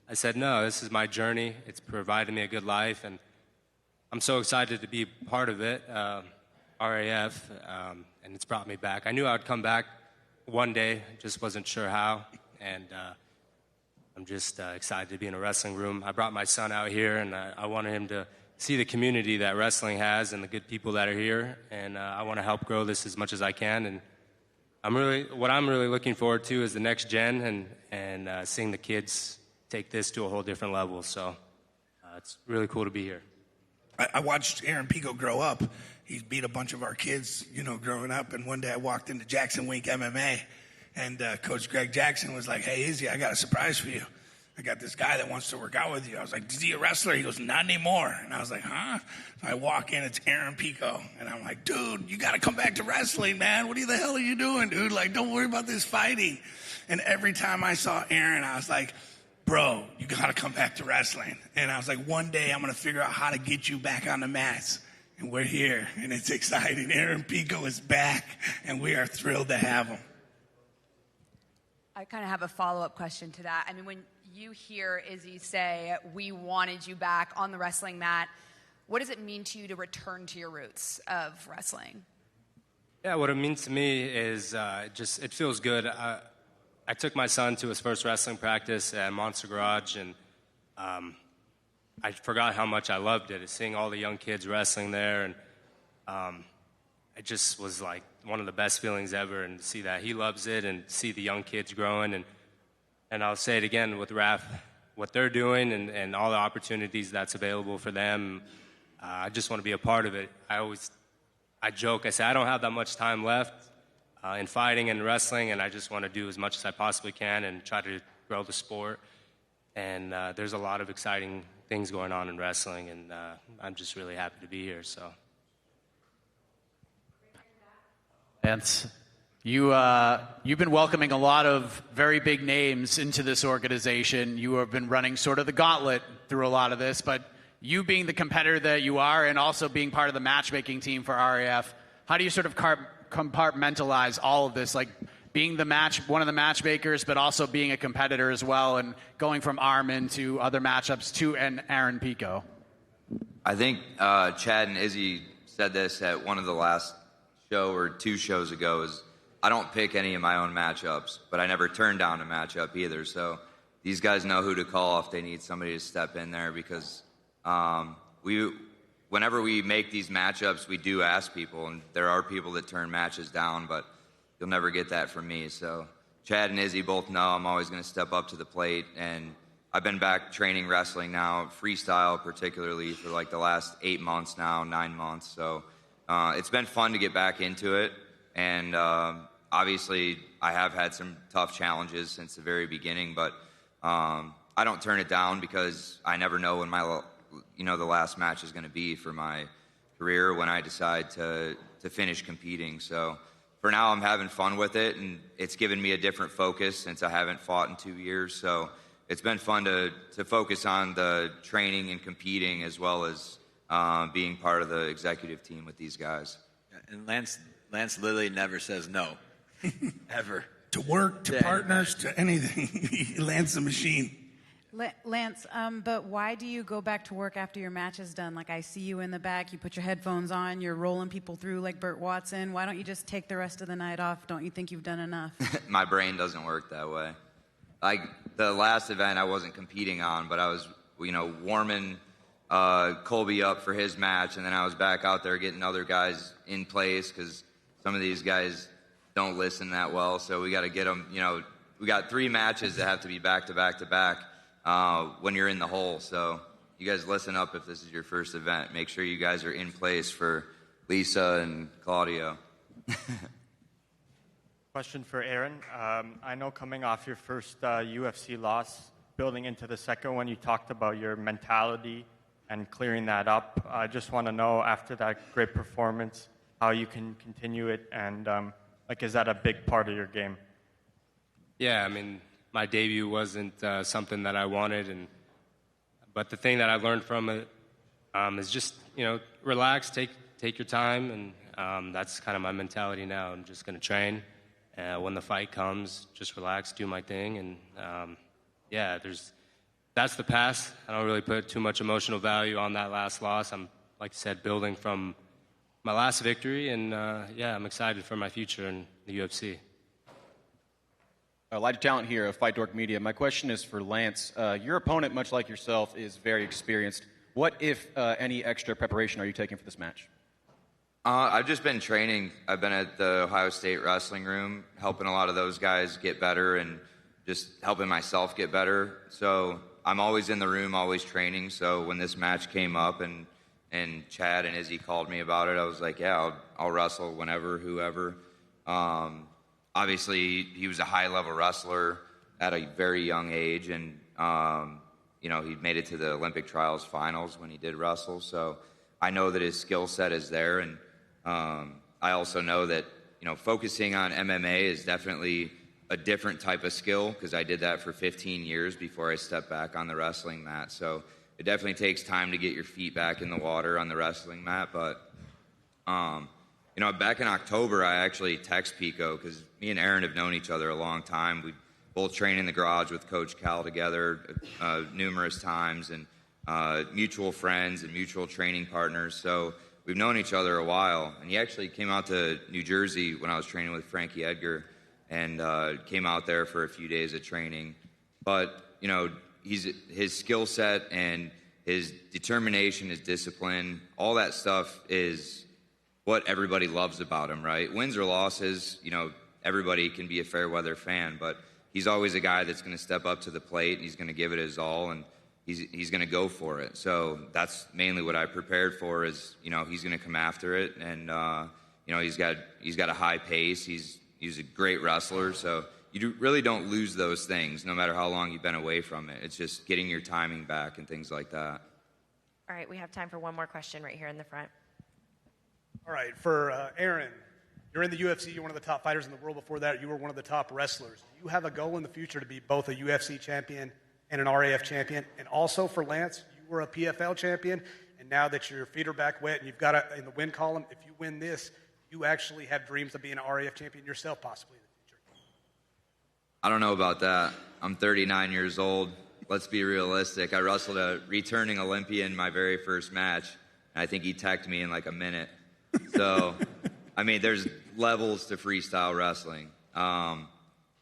I said, no, this is my journey. It's provided me a good life, and I'm so excited to be part of it, RAF, and it's brought me back. I knew I would come back one day, just wasn't sure how, and I'm just excited to be in a wrestling room. I brought my son out here, and I wanted him to see the community that wrestling has and the good people that are here, and I want to help grow this as much as I can. And what I'm really looking forward to is the next gen and seeing the kids take this to a whole different level. So it's really cool to be here. I watched Aaron Pico grow up. He's beat a bunch of our kids, growing up. And one day I walked into Jackson Wink MMA, and Coach Greg Jackson was like, hey, Izzy, I got a surprise for you. I got this guy that wants to work out with you. I was like, is he a wrestler? He goes, not anymore. And I was like, huh? So I walk in, it's Aaron Pico. And I'm like, dude, you got to come back to wrestling, man. What the hell are you doing, dude? Like, don't worry about this fighting. And every time I saw Aaron, I was like, bro, you got to come back to wrestling. And I was like, one day I'm going to figure out how to get you back on the mats. And we're here, and it's exciting. Aaron Pico is back, and we are thrilled to have him. I kind of have a follow-up question to that. I mean, when you hear Izzy say, we wanted you back on the wrestling mat, what does it mean to you to return to your roots of wrestling? Yeah, what it means to me is it feels good. I took my son to his first wrestling practice at Monster Garage, and I forgot how much I loved it. Seeing all the young kids wrestling there, and it just was like one of the best feelings ever. And to see that he loves it, and see the young kids growing, and I'll say it again with RAF, what they're doing, and all the opportunities that's available for them. I just want to be a part of it. I joke, I say I don't have that much time left in fighting and wrestling, and I just want to do as much as I possibly can and try to grow the sport. And there's a lot of exciting things going on in wrestling, and I'm just really happy to be here. So, Lance, you've been welcoming a lot of very big names into this organization. You have been running sort of the gauntlet through a lot of this, but you being the competitor that you are, and also being part of the matchmaking team for RAF, how do you sort of compartmentalize all of this? Like, being one of the matchmakers, but also being a competitor as well, and going from Arman to other matchups to Aaron Pico? I think Chad and Izzy said this at one of the last show or 2 shows ago, is I don't pick any of my own matchups, but I never turn down a matchup either. So these guys know who to call if they need somebody to step in there, because whenever we make these matchups, we do ask people, and there are people that turn matches down, but you'll never get that from me. So Chad and Izzy both know I'm always going to step up to the plate, and I've been back training wrestling now, freestyle particularly, for like the last 8 months now, 9 months. So it's been fun to get back into it, and obviously I have had some tough challenges since the very beginning, but I don't turn it down because I never know when the last match is going to be for my career when I decide to finish competing. So for now, I'm having fun with it, and it's given me a different focus since I haven't fought in 2 years. So it's been fun to focus on the training and competing, as well as being part of the executive team with these guys. And Lance literally never says no, ever. To work, to partners, to anything. Lance the machine. Lance, but why do you go back to work after your match is done? Like, I see you in the back, you put your headphones on, you're rolling people through like Burt Watson. Why don't you just take the rest of the night off? Don't you think you've done enough? My brain doesn't work that way. Like, the last event I wasn't competing on, but I was, warming Colby up for his match, and then I was back out there getting other guys in place, because some of these guys don't listen that well, so we got to get them, we got 3 matches that have to be back to back to back. When you're in the hole. So you guys listen up if this is your first event. Make sure you guys are in place for Lisa and Claudio. Question for Aaron. I know coming off your first UFC loss, building into the second one, you talked about your mentality and clearing that up. I just want to know, after that great performance, how you can continue it, and is that a big part of your game? Yeah, my debut wasn't something that I wanted, but the thing that I learned from it is just, relax, take your time, and that's kind of my mentality now. I'm just going to train. When the fight comes, just relax, do my thing, and that's the past. I don't really put too much emotional value on that last loss. I'm, like I said, building from my last victory, and I'm excited for my future in the UFC. Elijah Talent here of Fight Dork Media. My question is for Lance. Your opponent, much like yourself, is very experienced. What, if any, extra preparation are you taking for this match? I've just been training. I've been at the Ohio State Wrestling Room, helping a lot of those guys get better and just helping myself get better. So I'm always in the room, always training. So when this match came up and Chad and Izzy called me about it, I was like, yeah, I'll wrestle whenever, whoever. Obviously, he was a high-level wrestler at a very young age, and he made it to the Olympic trials finals when he did wrestle. So I know that his skill set is there, and I also know that focusing on MMA is definitely a different type of skill, because I did that for 15 years before I stepped back on the wrestling mat. So it definitely takes time to get your feet back in the water on the wrestling mat, but back in October, I actually text Pico, because me and Aaron have known each other a long time. We both trained in the garage with Coach Cal together numerous times, and mutual friends and mutual training partners. So we've known each other a while. And he actually came out to New Jersey when I was training with Frankie Edgar, and came out there for a few days of training. But, his skill set and his determination, his discipline, all that stuff is what everybody loves about him, right? Wins or losses, everybody can be a fair weather fan, but he's always a guy that's going to step up to the plate, and he's going to give it his all, and he's going to go for it. So that's mainly what I prepared for, is, he's going to come after it, and, he's got a high pace. He's a great wrestler, so you really don't lose those things no matter how long you've been away from it. It's just getting your timing back and things like that. All right, we have time for one more question right here in the front. All right, for Aaron, you're in the UFC. You're one of the top fighters in the world. Before that, you were one of the top wrestlers. Do you have a goal in the future to be both a UFC champion and an RAF champion? And also for Lance, you were a PFL champion, and now that your feet are back wet and you've got it in the win column, if you win this, you actually have dreams of being an RAF champion yourself, possibly in the future. I don't know about that. I'm 39 years old. Let's be realistic. I wrestled a returning Olympian my very first match, and I think he teched me in like a minute. So, I mean, there's levels to freestyle wrestling.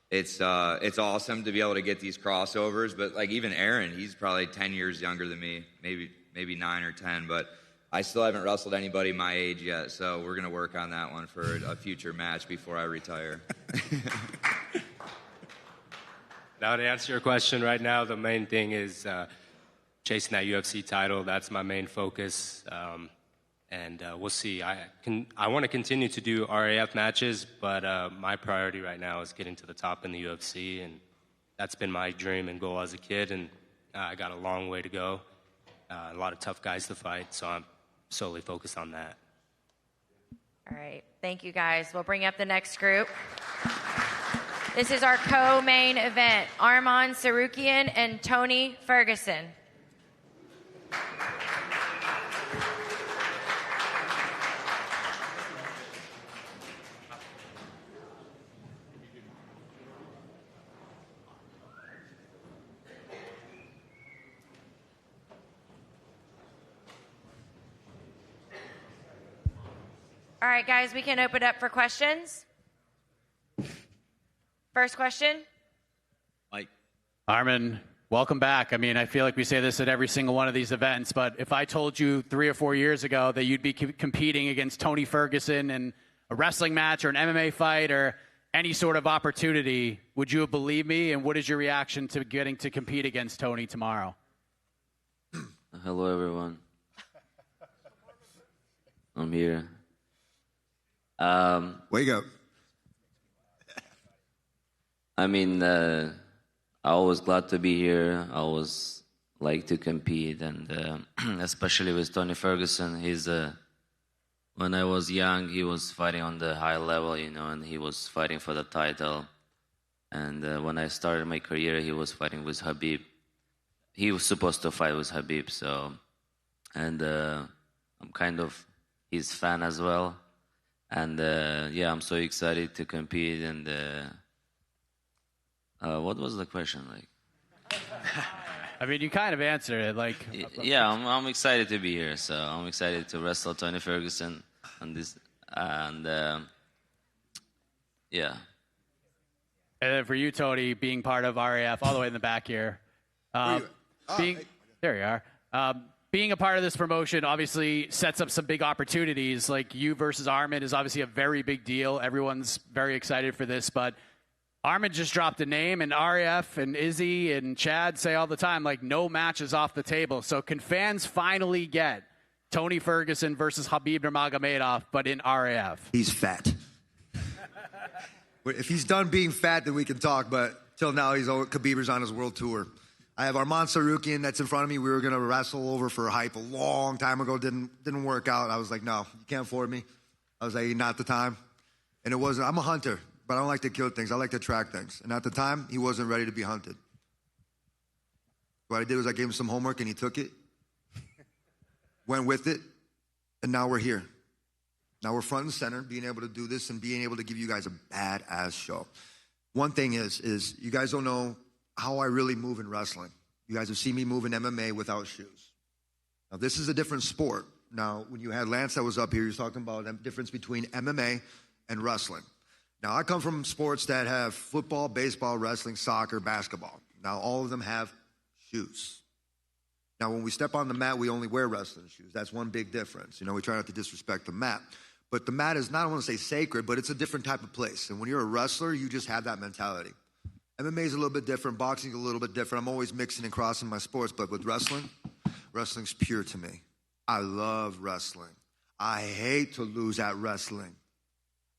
It's awesome to be able to get these crossovers, but like even Aaron, he's probably 10 years younger than me, maybe 9 or 10, but I still haven't wrestled anybody my age yet, so we're going to work on that one for a future match before I retire. Now, to answer your question right now, the main thing is chasing that UFC title. That's my main focus, and we'll see. I want to continue to do RAF matches, but my priority right now is getting to the top in the UFC, and that's been my dream and goal as a kid, and I got a long way to go. A lot of tough guys to fight, so I'm solely focused on that. All right. Thank you, guys. We'll bring up the next group. This is our co-main event, Arman Tsarukyan and Tony Ferguson. All right, guys, we can open up for questions. First question. Mike. Arman, welcome back. I mean, I feel like we say this at every single one of these events, but if I told you 3 or 4 years ago that you'd be competing against Tony Ferguson in a wrestling match or an MMA fight or any sort of opportunity, would you have believed me? And what is your reaction to getting to compete against Tony tomorrow? Hello, everyone. I'm here. Wake up. I mean, I was glad to be here. I always like to compete, and especially with Tony Ferguson. When I was young, he was fighting on the high level, and he was fighting for the title. And when I started my career, he was fighting with Khabib. He was supposed to fight with Khabib, and I'm kind of his fan as well. And I'm so excited to compete. And what was the question like? I mean, you kind of answered it. Like, yeah, I'm excited to be here. So I'm excited to wrestle Tony Ferguson on this, and yeah. And then for you, Tony, being part of RAF, all the way in the back here, there you are. Being a part of this promotion obviously sets up some big opportunities. Like you versus Arman is obviously a very big deal. Everyone's very excited for this, but Arman just dropped a name, and RAF and Izzy and Chad say all the time, like, no match is off the table. So can fans finally get Tony Ferguson versus Khabib Nurmagomedov, but in RAF? He's fat. If he's done being fat, then we can talk, but till now, Khabib is on his world tour. I have Arman Tsarukyan that's in front of me. We were going to wrestle over for hype a long time ago. Didn't work out. I was like, no, you can't afford me. I was like, not the time. And it wasn't. I'm a hunter, but I don't like to kill things. I like to track things. And at the time, he wasn't ready to be hunted. What I did was I gave him some homework, and he took it, went with it, and now we're here. Now we're front and center, being able to do this and being able to give you guys a badass show. One thing is you guys don't know how I really move in wrestling. You guys have seen me move in MMA without shoes. Now, this is a different sport. Now, when you had Lance that was up here, he was talking about the difference between MMA and wrestling. Now, I come from sports that have football, baseball, wrestling, soccer, basketball. Now, all of them have shoes. Now, when we step on the mat, we only wear wrestling shoes. That's one big difference. We try not to disrespect the mat. But the mat is not, I want to say sacred, but it's a different type of place. And when you're a wrestler, you just have that mentality. MMA is a little bit different. Boxing is a little bit different. I'm always mixing and crossing my sports. But with wrestling, wrestling's pure to me. I love wrestling. I hate to lose at wrestling.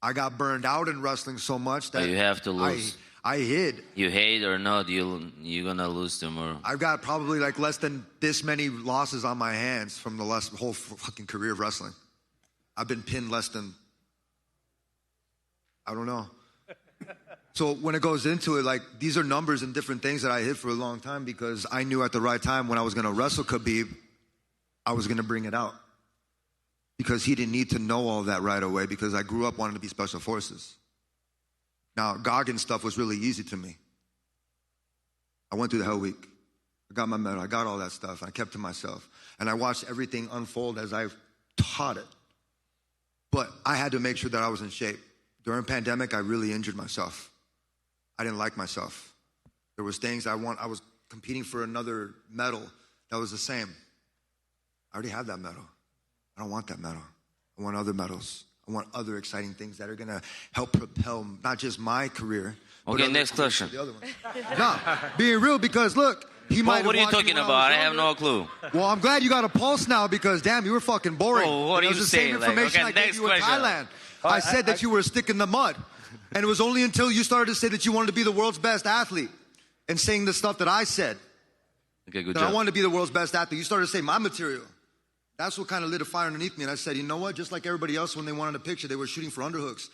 I got burned out in wrestling so much that you have to lose. I hid. You hate or not, you're going to lose tomorrow. I've got probably like less than this many losses on my hands from the whole fucking career of wrestling. I've been pinned less than, I don't know. So when it goes into it, like, these are numbers and different things that I hid for a long time because I knew at the right time when I was going to wrestle Khabib, I was going to bring it out. Because he didn't need to know all that right away because I grew up wanting to be special forces. Now, Goggin stuff was really easy to me. I went through the hell week. I got my medal. I got all that stuff. I kept to myself. And I watched everything unfold as I've taught it. But I had to make sure that I was in shape. During pandemic, I really injured myself. I didn't like myself. There was things I was competing for another medal that was the same. I already have that medal. I don't want that medal. I want other medals. I want other exciting things that are going to help propel not just my career. Okay, next question. The other ones. No, being real, because look, he might. What are you talking about? I have no clue. Well, I'm glad you got a pulse now because, damn, you were fucking boring. Oh, what are you saying? It was the same information I gave you in Thailand. I said that you were a stick in the mud. And it was only until you started to say that you wanted to be the world's best athlete and saying the stuff that I said. Okay, good that job. I wanted to be the world's best athlete. You started to say my material. That's what kind of lit a fire underneath me. And I said, you know what? Just like everybody else when they wanted a picture, they were shooting for underhooks.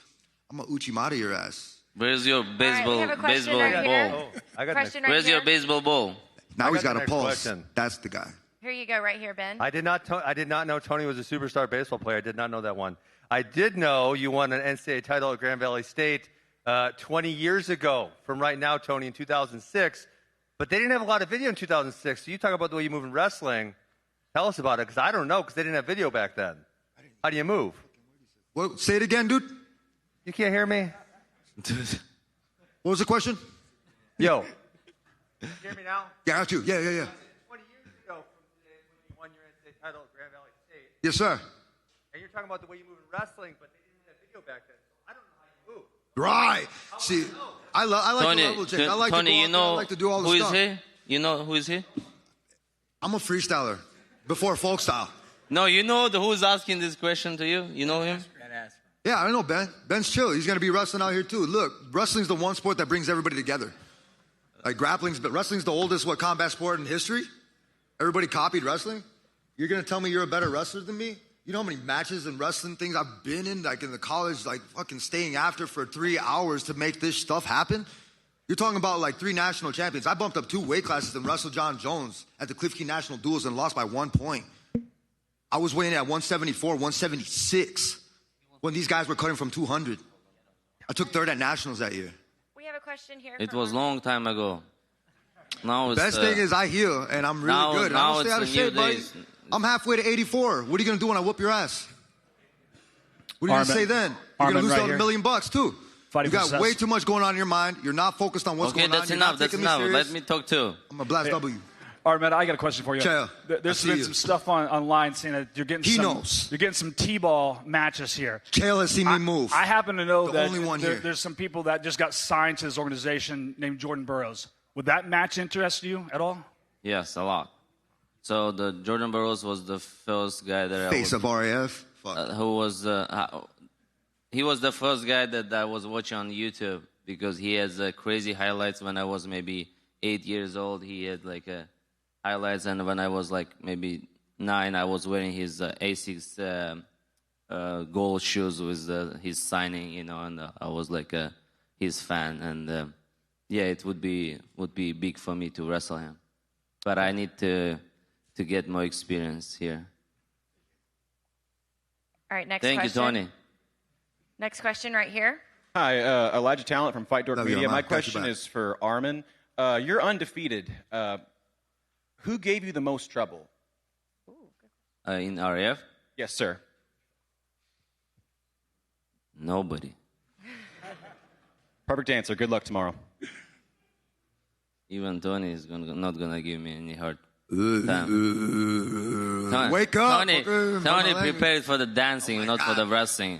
I'm going to Uchimata your ass. Where's your baseball Right, baseball right ball? Question right Where's here. your baseball ball? Now he's got a next pulse. question. That's the guy. Here you go, right here, Ben. I did not know Tony was a superstar baseball player. I did not know that one. I did know you won an NCAA title at Grand Valley State 20 years ago from right now, Tony, in 2006. But they didn't have a lot of video in 2006. So you talk about the way you move in wrestling. Tell us about it, because I don't know, because they didn't have video back then. How do you move? What? Say it again, dude. You can't hear me? What was the question? Yo. You hear me now? Yeah, I got you. Yeah. 20 years ago from today when you won your NCAA title at Grand Valley State. Yes, sir. And you're talking about the way you move in wrestling, but they didn't have video back then. So I don't know how you move. Right. See, I like Tony, to level change. I like Tony, to go you out there. know I like to do all the who stuff. is he? You know who is he? I'm a freestyler before folk style. No, you know who's asking this question to you? You know him? Yeah, I know Ben. Ben's chill. He's going to be wrestling out here too. Look, wrestling's the one sport that brings everybody together. Like but wrestling's the oldest, combat sport in history? Everybody copied wrestling? You're going to tell me you're a better wrestler than me? You know how many matches and wrestling things I've been in, like in the college, like fucking staying after for 3 hours to make this stuff happen? You're talking about like 3 national champions. I bumped up 2 weight classes and wrestled John Jones at the Cliff Key National Duels and lost by 1 point. I was weighing at 174, 176 when these guys were cutting from 200. I took 3rd at nationals that year. We have a question here. It was long time ago. Now it's Best thing is I heal and I'm really good. And I don't stay out of shape, buddy. I'm halfway to 84. What are you going to do when I whoop your ass? What are you going to say then? You're going to lose out $1 million too. You got way too much going on in your mind. You're not focused on what's going on. Okay, that's enough. That's enough. Let me talk too. I'm a blast W. Arman, I got a question for you. Chael, There's been some stuff online saying that you're getting some T-ball matches here. Chael has seen me move. I happen to know that only one here. There's some people that just got signed to this organization named Jordan Burroughs. Would that match interest you at all? Yes, a lot. So the Jordan Burroughs was the first guy that Face of RAF. Who was he was the first guy that I was watching on YouTube because he has crazy highlights. When I was maybe 8 years old, he had like highlights, and when I was like maybe 9, I was wearing his Asics gold shoes with his signing, you know, and I was like his fan, and yeah, it would be big for me to wrestle him, but I need to get more experience here. All right, next Thank question. you, Tony. Next question right here. Hi, Elijah Talent from Fight Dork Media. My question is for Arman. You're undefeated. Who gave you the most trouble? In RAF? Yes, sir. Nobody. Perfect answer. Good luck tomorrow. Even Tony is not gonna give me any hard time. Wake up! Tony prepared for the dancing, not for the wrestling.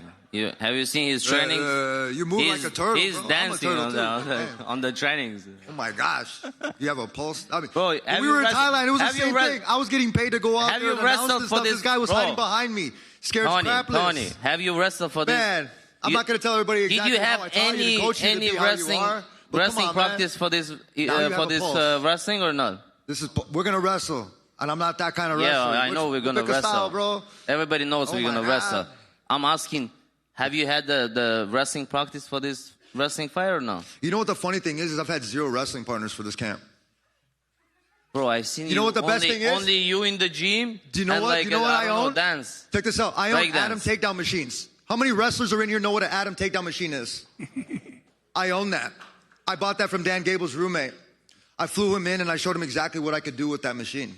Have you seen his trainings? You move like a turtle. He's bro. dancing I'm on the trainings. Oh my gosh! You have a pulse. I mean, bro, when we were in Thailand, it was the same thing. I was getting paid to go out there and announce this stuff. This guy was hiding behind me, scared crapless. Tony, have you wrestled for this? Man, I'm not going to tell everybody exactly Did you how have I taught you to coach you to be how you are. wrestling practice for this wrestling or not? We're gonna wrestle, and I'm not that kind of wrestler. Yeah, I know we're gonna wrestle, style, bro. Everybody knows we're gonna wrestle. I'm asking, have you had the wrestling practice for this wrestling fight or no? You know what the funny thing is I've had 0 wrestling partners for this camp. Bro, I've seen you. Know what the best thing is? Only you in the gym. Do you know what? You know what I own? Dance. Check this out. I own Atom takedown machines. How many wrestlers are in here know what an Atom takedown machine is? I own that. I bought that from Dan Gable's roommate. I flew him in and I showed him exactly what I could do with that machine.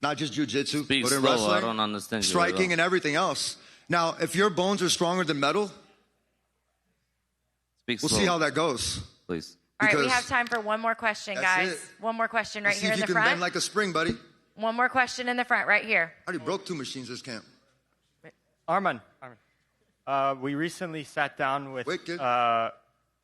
Not just jiu-jitsu, Speak but in slow, wrestling, I don't understand you at all. striking, and everything else. Now, if your bones are stronger than metal, Speak we'll slow. see how that goes. Please. All right, we Because have time for one more question, that's guys. it. One more question right see here if in you the can bend front. like a spring, buddy. One more question in the front right here. I already broke 2 machines this camp. Arman, we recently sat down with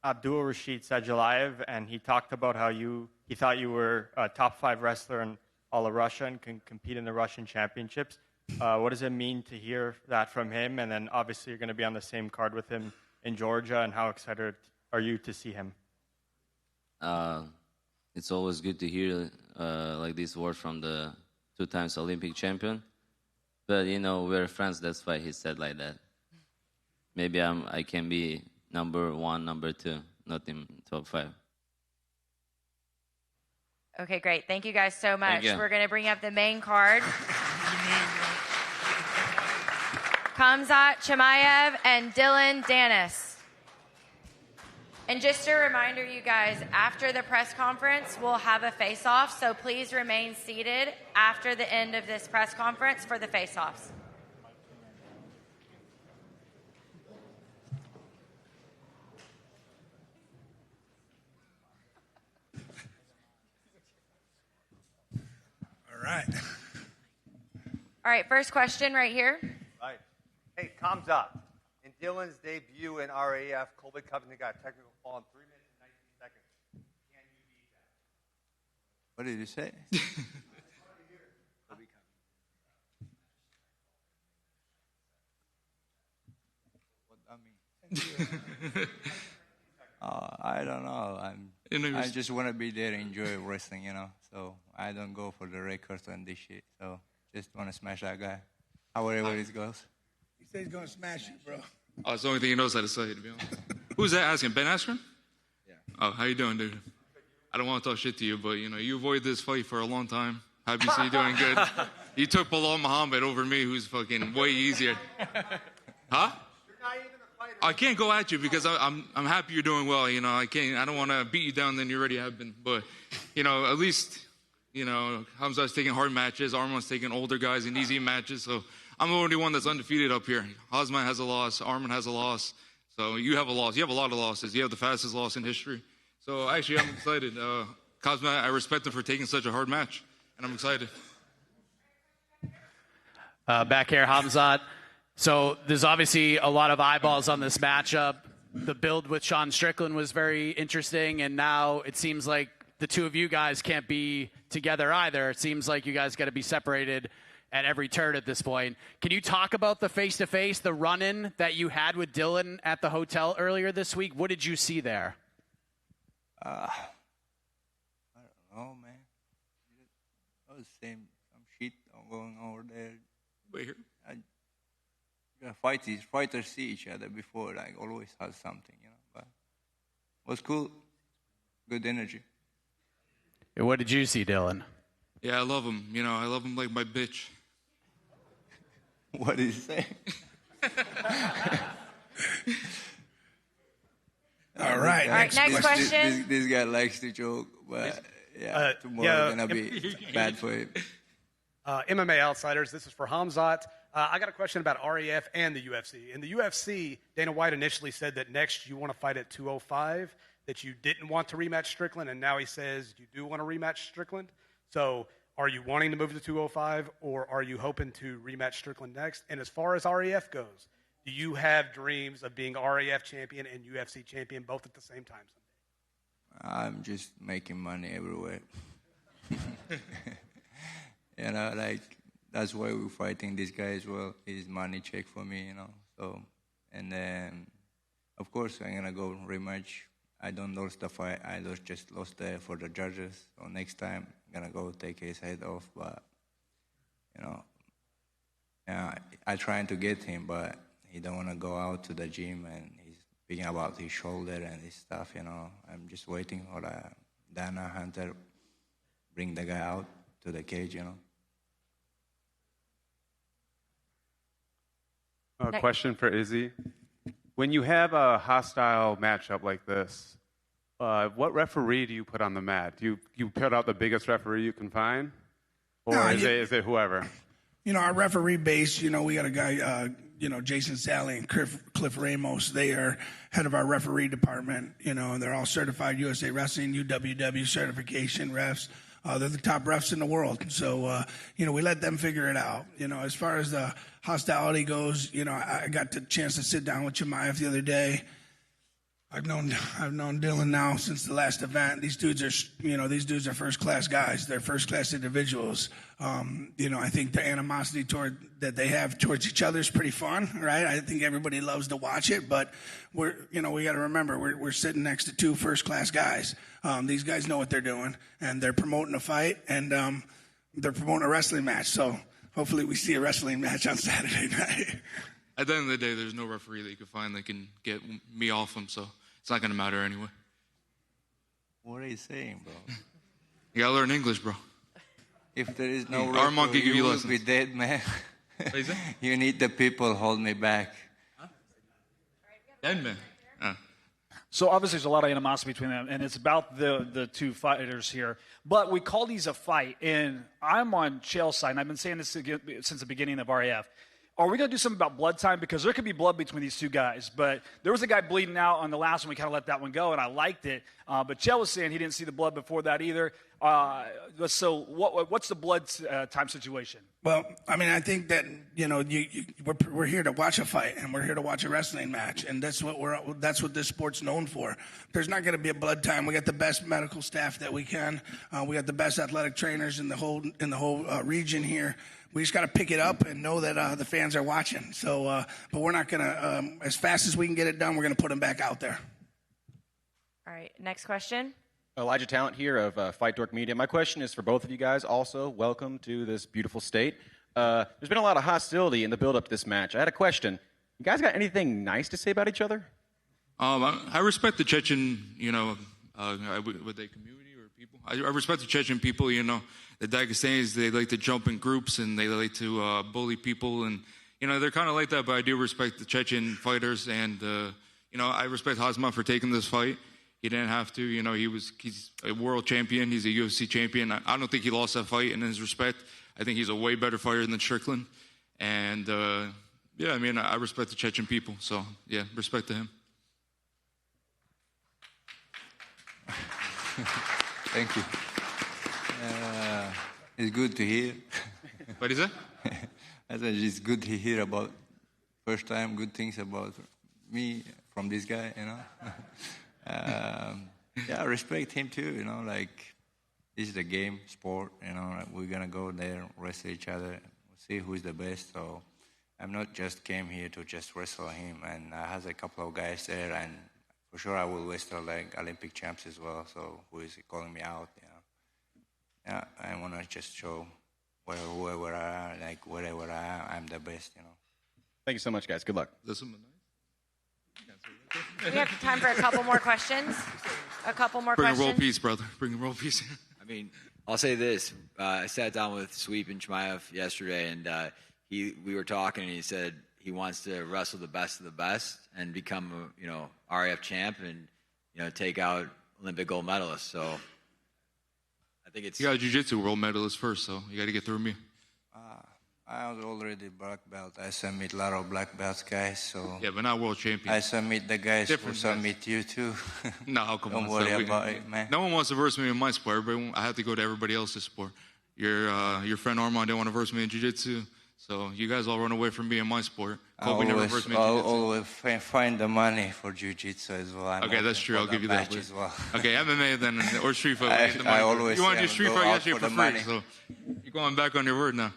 Abdul Rashid Sajalayev, and he talked about how he thought you were a top 5 wrestler in all of Russia and can compete in the Russian championships. What does it mean to hear that from him? And then obviously you're going to be on the same card with him in Georgia, and how excited are you to see him? It's always good to hear like this word from the 2 times Olympic champion. But, you know, we're friends. That's why he said like that. Maybe I can be number 1, number 2, not in top 5. Okay, great. Thank you guys so much. you. We're going to bring up the main card. Khamzat, Chimaev, and Dillon, Danis. And just a reminder, you guys, after the press conference, we'll have a face-off, so please remain seated after the end of this press conference for the face-offs. All right. All right, first question right here. Right. Hey, Khamzat. In Dillon's debut in RAF, Colby Covington got a technical fall in 3 minutes and 19 seconds. Can you beat that? What did you say? What that mean? I don't know. I just want to be there and enjoy wrestling, So I don't go for the records and this shit. So just want to smash that guy, however it goes. He said he's going to smash you, bro. Oh, it's the only thing he knows how to say, to be honest. Who's that asking? Ben Askren? Yeah. Oh, how you doing, dude? I don't want to talk shit to you, but, you avoided this fight for a long time. Happy to see you doing good. You took Bilal Muhammad over me, who's fucking way easier. Huh? I can't go at you because I'm happy you're doing well. I don't want to beat you down than you already have been. But, at least, Khamzat's taking hard matches. Arman's taking older guys in easy matches. So I'm the only one that's undefeated up here. Osman has a loss. Arman has a loss. So you have a loss. You have a lot of losses. You have the fastest loss in history. So actually, I'm excited. Khamzat, I respect him for taking such a hard match, and I'm excited. Back here, Khamzat. So there's obviously a lot of eyeballs on this matchup. The build with Sean Strickland was very interesting, and now it seems like the two of you guys can't be together either. It seems like you guys got to be separated at every turn at this point. Can you talk about the face-to-face, the run-in that you had with Dillon at the hotel earlier this week? What did you see there? I don't know, man. I was saying some shit going over there. Wait here. Fighters see each other before, like always has something, But it was cool. Good energy. What did you see, Dillon? Yeah, I love him. I love him like my bitch. What did he say? All right. Next question. This guy likes to joke, but tomorrow gonna be bad for him. MMA Outsiders, this is for Khamzat. I got a question about RAF and the UFC. In the UFC, Dana White initially said that next you want to fight at 205, that you didn't want to rematch Strickland, and now he says you do want to rematch Strickland. So are you wanting to move to 205, or are you hoping to rematch Strickland next? And as far as RAF goes, do you have dreams of being RAF champion and UFC champion both at the same time someday? I'm just making money everywhere. That's why we're fighting this guy as well. His money check for me, So, and then, of course, I'm gonna go rematch. I don't lose the fight. I just lost there for the judges. So next time, I'm gonna go take his head off. But, I trying to get him, but he don't want to go out to the gym, and he's speaking about his shoulder and his stuff. I'm just waiting for Dana Hunter bring the guy out to the cage. A question for Izzy. When you have a hostile matchup like this, what referee do you put on the mat? Do you put out the biggest referee you can find? Or No, is it whoever? Our referee base, we got a guy, Jason Sally and Cliff Ramos. They are head of our referee department, and they're all certified USA Wrestling, UWW certification refs. They're the top refs in the world. So, we let them figure it out. As far as the hostility goes, I got the chance to sit down with Chimaev the other day. I've known Dillon now since the last event. These dudes are first class guys. They're first class individuals. I think the animosity that they have towards each other is pretty fun, right? I think everybody loves to watch it, but we got to remember we're sitting next to two first class guys. These guys know what they're doing, and they're promoting a fight, and they're promoting a wrestling match. So hopefully we see a wrestling match on Saturday night. At the end of the day, there's no referee that you can find that can get me off him, so it's not going to matter anyway. What are you saying, bro? You got to learn English, bro. If there is no Arman can give you will lessons. be dead, man. You need the people hold me back. Dead man. So obviously there's a lot of animosity between them, and it's about the two fighters here. But we call these a fight, and I'm on Chael's side, and I've been saying this since the beginning of RAF. Are we going to do something about blood time? Because there could be blood between these two guys. But there was a guy bleeding out on the last one. We kind of let that one go, and I liked it. But Chael was saying he didn't see the blood before that either. So what's the blood time situation? Well, I think that we're here to watch a fight, and we're here to watch a wrestling match, and that's what this sport's known for. There's not going to be a blood time. We got the best medical staff that we can. We got the best athletic trainers in the whole region here. We just got to pick it up and know that the fans are watching. So, but we're not going to, as fast as we can get it done, we're going to put them back out there. All right, next question. Elijah Talent here of Fight Dork Media. My question is for both of you guys. Also, welcome to this beautiful state. There's been a lot of hostility in the build-up to this match. I had a question. You guys got anything nice to say about each other? I respect the Chechen, would they community or people? I respect the Chechen people, The Dagestanis, they like to jump in groups and they like to bully people. And, they're kind of like that, but I do respect the Chechen fighters. And, I respect Hazmat for taking this fight. He didn't have to. He's a world champion. He's a UFC champion. I don't think he lost that fight in his respect. I think he's a way better fighter than Strickland. And, I respect the Chechen people. So, yeah, respect to him. Thank you. It's good to hear. What is it? I said it's good to hear about first time good things about me from this guy, I respect him too, this is a game, sport, we're going to go there, wrestle each other, see who's the best. So I'm not just came here to just wrestle him, and I have a couple of guys there, and for sure I will wrestle like Olympic champs as well, so who is calling me out, Yeah, I want to just show wherever I am, I'm the best, Thank you so much, guys. Good luck. We have time for a couple more questions. Bring a roll piece, brother. Bring a roll piece. I'll say this. I sat down with Sweep and Chimaev yesterday, and we were talking, and he said he wants to wrestle the best of the best and become a RAF champ and take out Olympic gold medalists. So I think it's... You got a jiu-jitsu world medalist first, so you got to get through me. I was already black belt. I submit a lot of black belts guys, so... Yeah, but not world champion. I submit the guys who submit you too. No, come on. Don't worry about it, man. No one wants to verse me in my sport. I have to go to everybody else's sport. Your friend Arman didn't want to verse me in jiu-jitsu, so you guys all run away from me in my sport. Kobe never versed me in jiu-jitsu. I'll always find the money for jiu-jitsu as well. Okay, that's true. I'll give you that. As well. Okay, MMA then, or street fight. I always you want to do street fight yesterday for free, money. so you're going back on your word now.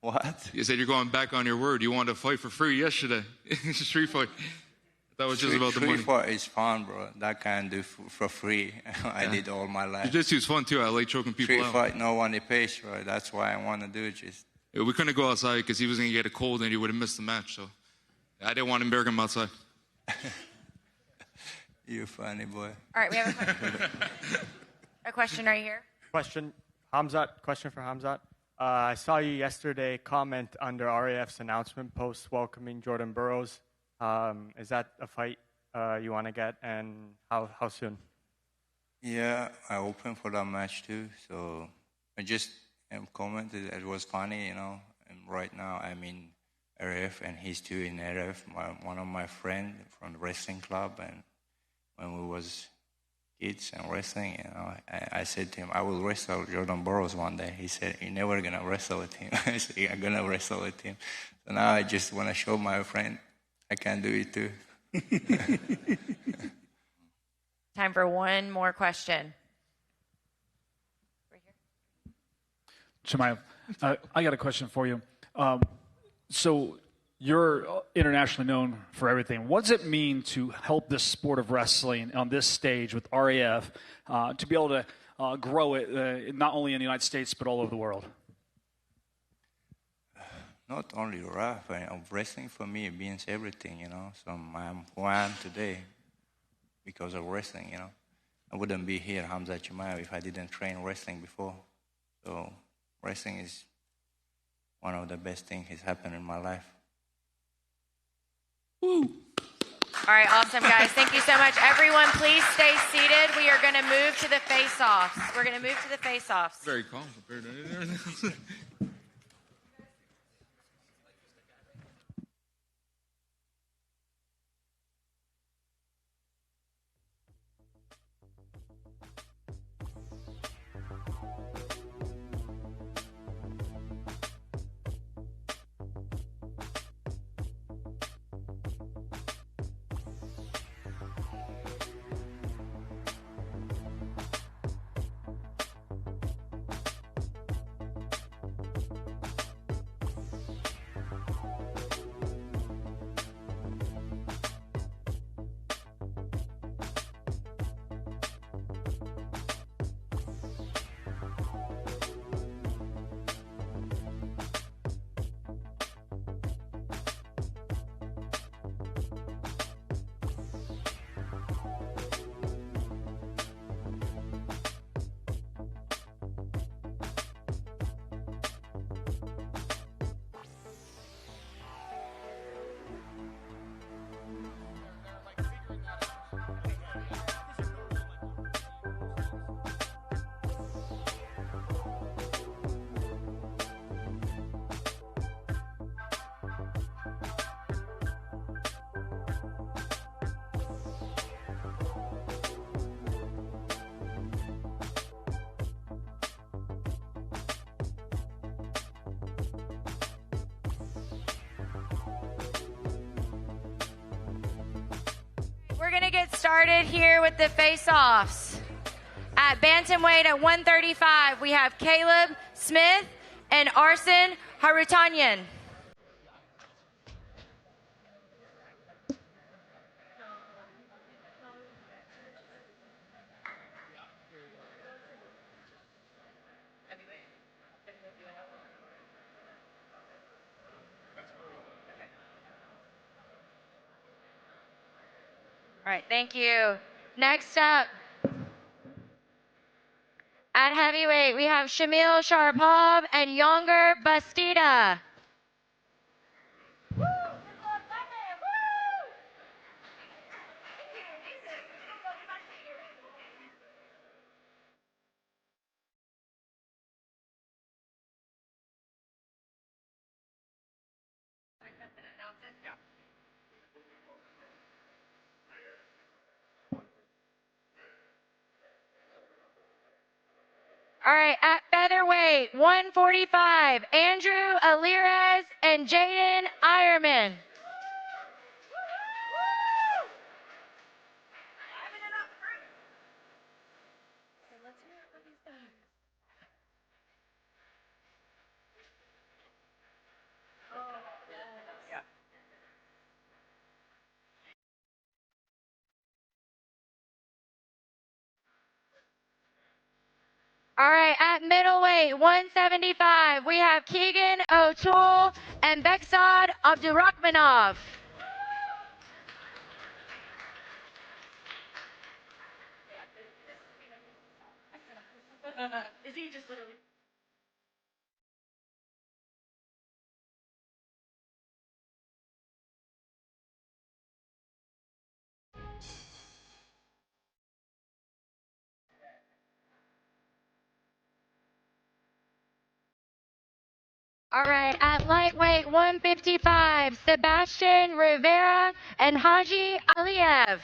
What? You said you're going back on your word. You wanted to fight for free yesterday. Street fight. That was just about the money. Street fight is fun, bro. That can do for free. I did all my life. Jiu-jitsu is fun too. I like choking people out. Street fight, no one pays, right? That's why I want to do it. We couldn't go outside because he was going to get a cold and he would have missed the match. So I didn't want to embarrass him outside. You're funny, boy. All right, we have a question right here. Question for Khamzat. I saw you yesterday comment under RAF's announcement post welcoming Jordan Burroughs. Is that a fight you want to get, and how soon? Yeah, I opened for that match too. So I just commented it was funny, you know. And right now I'm in RAF and he's too in RAF. One of my friends from the wrestling club, and when we was kids and wrestling, you know, I said to him, I will wrestle Jordan Burroughs one day. He said, you're never going to wrestle with him. I said, yeah, I'm going to wrestle with him. So now I just want to show my friend I can do it too. Time for one more question. Chimaev, I got a question for you. So you're internationally known for everything. What does it mean to help this sport of wrestling on this stage with RAF to be able to grow it not only in the United States but all over the world? Not only RAF, wrestling for me means everything, you know. So I'm who I am today because of wrestling, you know. I wouldn't be here, Khamzat Chimaev, if I didn't train wrestling before. So wrestling is one of the best things that's happened in my life. Woo! All right, awesome, guys. Thank you so much. Everyone, please stay seated. We are going to move to the face-offs. We're going to move to the face-offs. Very calm compared to anything else. We're going to get started here with the face-offs. At Bantamweight at 135, we have Caleb Smith and Arsen Harutanyan. All right, thank you. Next up, at heavyweight, we have Shamil Sharapov and Yonger Bastida. All right, at featherweight, 145, Andrew Alirez and Jaden Ironman. All right, at middleweight, 175, we have Keegan O'Toole and Beksad Abdurrahmanov. Is he just literally... All right, at lightweight 155, Sebastian, Rivera, and Haji, Aliyev.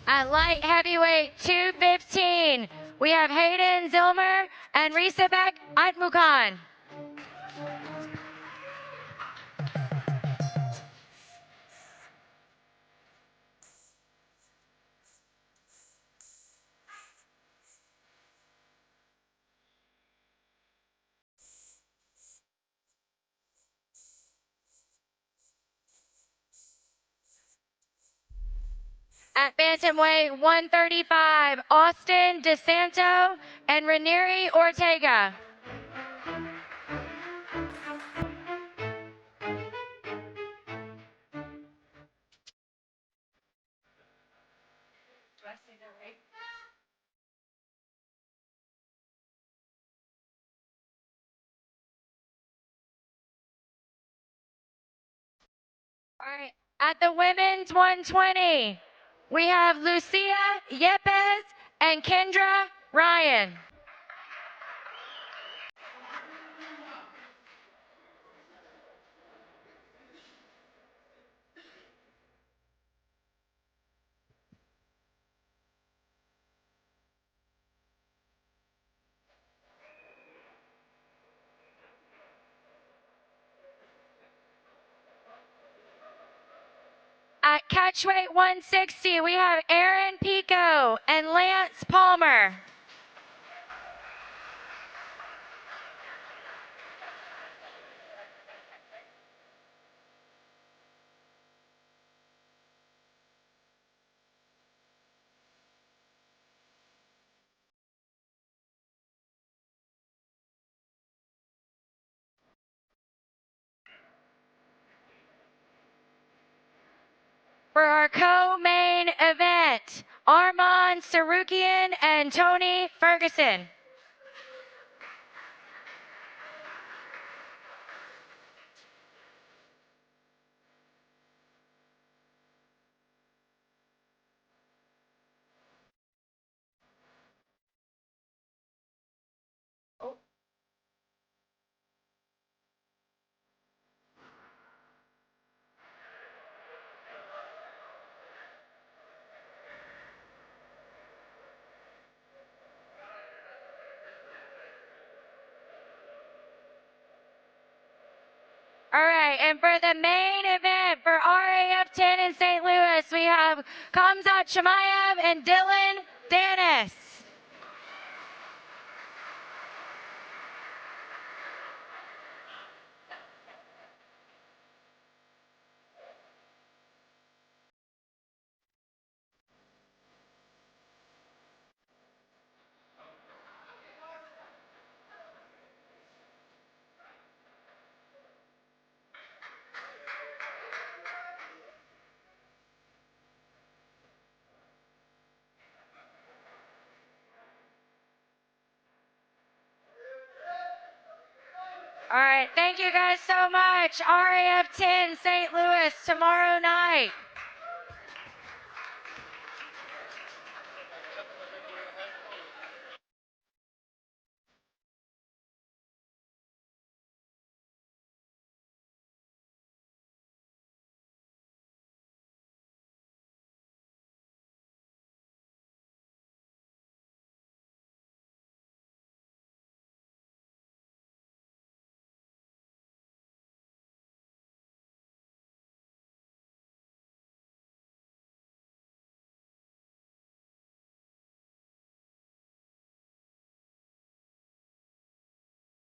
At light heavyweight 215, we have Hayden, Zillmer, and Rizabek, Aitmukhan. At Bantamweight 135, Austin, DeSanto, and Reineri, Ortega. All right, at the women's 120, we have Lucia, Yepez, and Kendra, Ryan. At Catchweight 160, we have Aaron Pico and Lance Palmer. For our co-main event, Arman, Tsarukyan, and Tony Ferguson. All right, and for the main event for RAF 10 in St. Louis, we have Khamzat, Chimaev, and Dillon, Danis. All right, thank you guys so much. RAF 10 St. Louis tomorrow night.